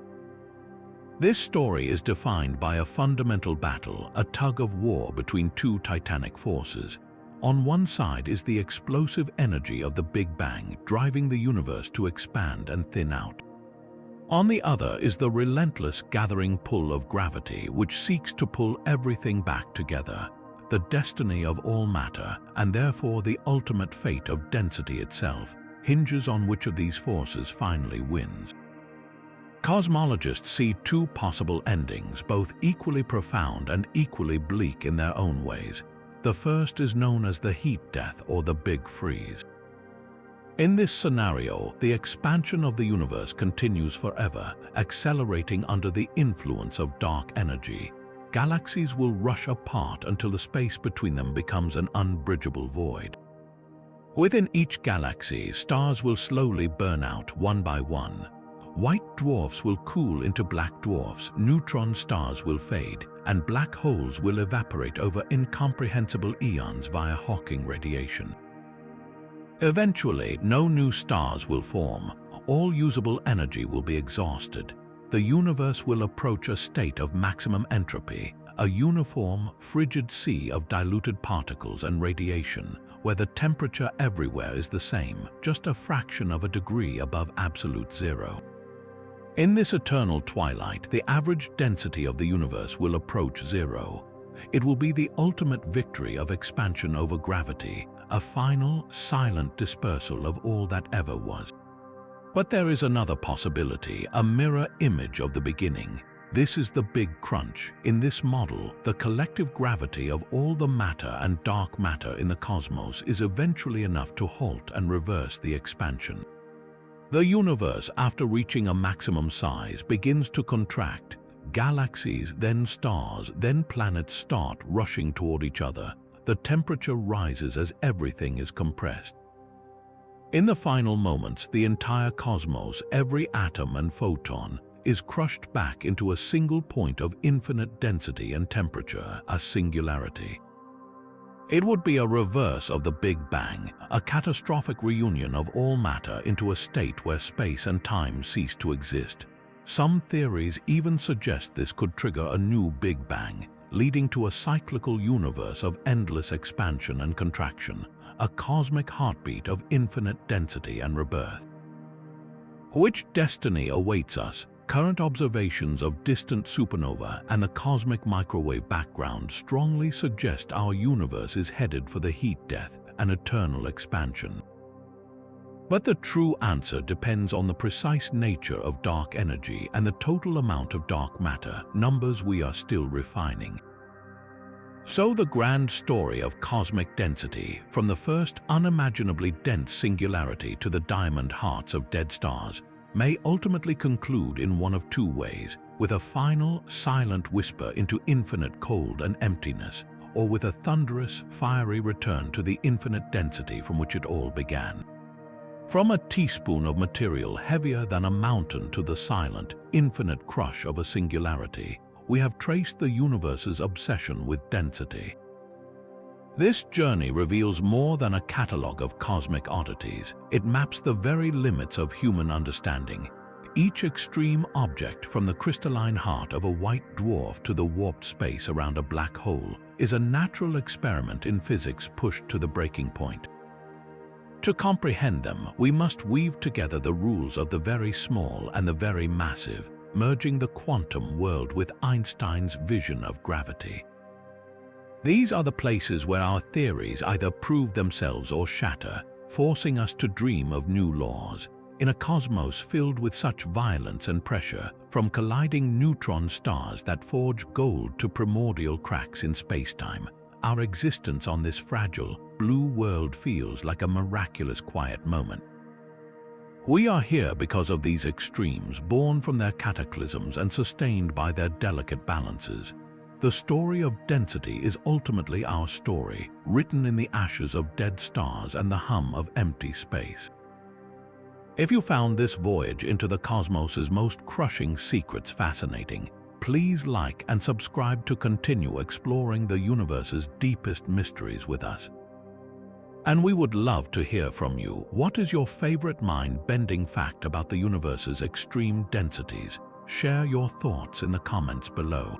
This story is defined by a fundamental battle, a tug-of-war between two titanic forces. On one side is the explosive energy of the Big Bang, driving the universe to expand and thin out. On the other is the relentless gathering pull of gravity, which seeks to pull everything back together. The destiny of all matter, and therefore the ultimate fate of density itself, hinges on which of these forces finally wins. Cosmologists see two possible endings, both equally profound and equally bleak in their own ways. The first is known as the heat death or the Big Freeze. In this scenario, the expansion of the universe continues forever, accelerating under the influence of dark energy. Galaxies will rush apart until the space between them becomes an unbridgeable void. Within each galaxy, stars will slowly burn out one by one. White dwarfs will cool into black dwarfs, neutron stars will fade, and black holes will evaporate over incomprehensible eons via Hawking radiation. Eventually, no new stars will form. All usable energy will be exhausted. The universe will approach a state of maximum entropy, a uniform, frigid sea of diluted particles and radiation, where the temperature everywhere is the same, just a fraction of a degree above absolute zero. In this eternal twilight, the average density of the universe will approach zero. It will be the ultimate victory of expansion over gravity, a final, silent dispersal of all that ever was. But there is another possibility, a mirror image of the beginning. This is the Big Crunch. In this model, the collective gravity of all the matter and dark matter in the cosmos is eventually enough to halt and reverse the expansion. The universe, after reaching a maximum size, begins to contract. Galaxies, then stars, then planets start rushing toward each other. The temperature rises as everything is compressed. In the final moments, the entire cosmos, every atom and photon, is crushed back into a single point of infinite density and temperature, a singularity. It would be a reverse of the Big Bang, a catastrophic reunion of all matter into a state where space and time cease to exist. Some theories even suggest this could trigger a new Big Bang, leading to a cyclical universe of endless expansion and contraction, a cosmic heartbeat of infinite density and rebirth. Which destiny awaits us? Current observations of distant supernova and the cosmic microwave background strongly suggest our universe is headed for the heat death and eternal expansion. But the true answer depends on the precise nature of dark energy and the total amount of dark matter, numbers we are still refining. So the grand story of cosmic density, from the first unimaginably dense singularity to the diamond hearts of dead stars, may ultimately conclude in one of two ways, with a final, silent whisper into infinite cold and emptiness, or with a thunderous, fiery return to the infinite density from which it all began. From a teaspoon of material heavier than a mountain to the silent, infinite crush of a singularity, we have traced the universe's obsession with density. This journey reveals more than a catalogue of cosmic oddities. It maps the very limits of human understanding. Each extreme object, from the crystalline heart of a white dwarf to the warped space around a black hole, is a natural experiment in physics pushed to the breaking point. To comprehend them, we must weave together the rules of the very small and the very massive, merging the quantum world with Einstein's vision of gravity. These are the places where our theories either prove themselves or shatter, forcing us to dream of new laws. In a cosmos filled with such violence and pressure, from colliding neutron stars that forge gold to primordial cracks in space-time, our existence on this fragile, blue world feels like a miraculous quiet moment. We are here because of these extremes, born from their cataclysms and sustained by their delicate balances. The story of density is ultimately our story, written in the ashes of dead stars and the hum of empty space. If you found this voyage into the cosmos's most crushing secrets fascinating, please like and subscribe to continue exploring the universe's deepest mysteries with us. And we would love to hear from you. What is your favorite mind-bending fact about the universe's extreme densities? Share your thoughts in the comments below.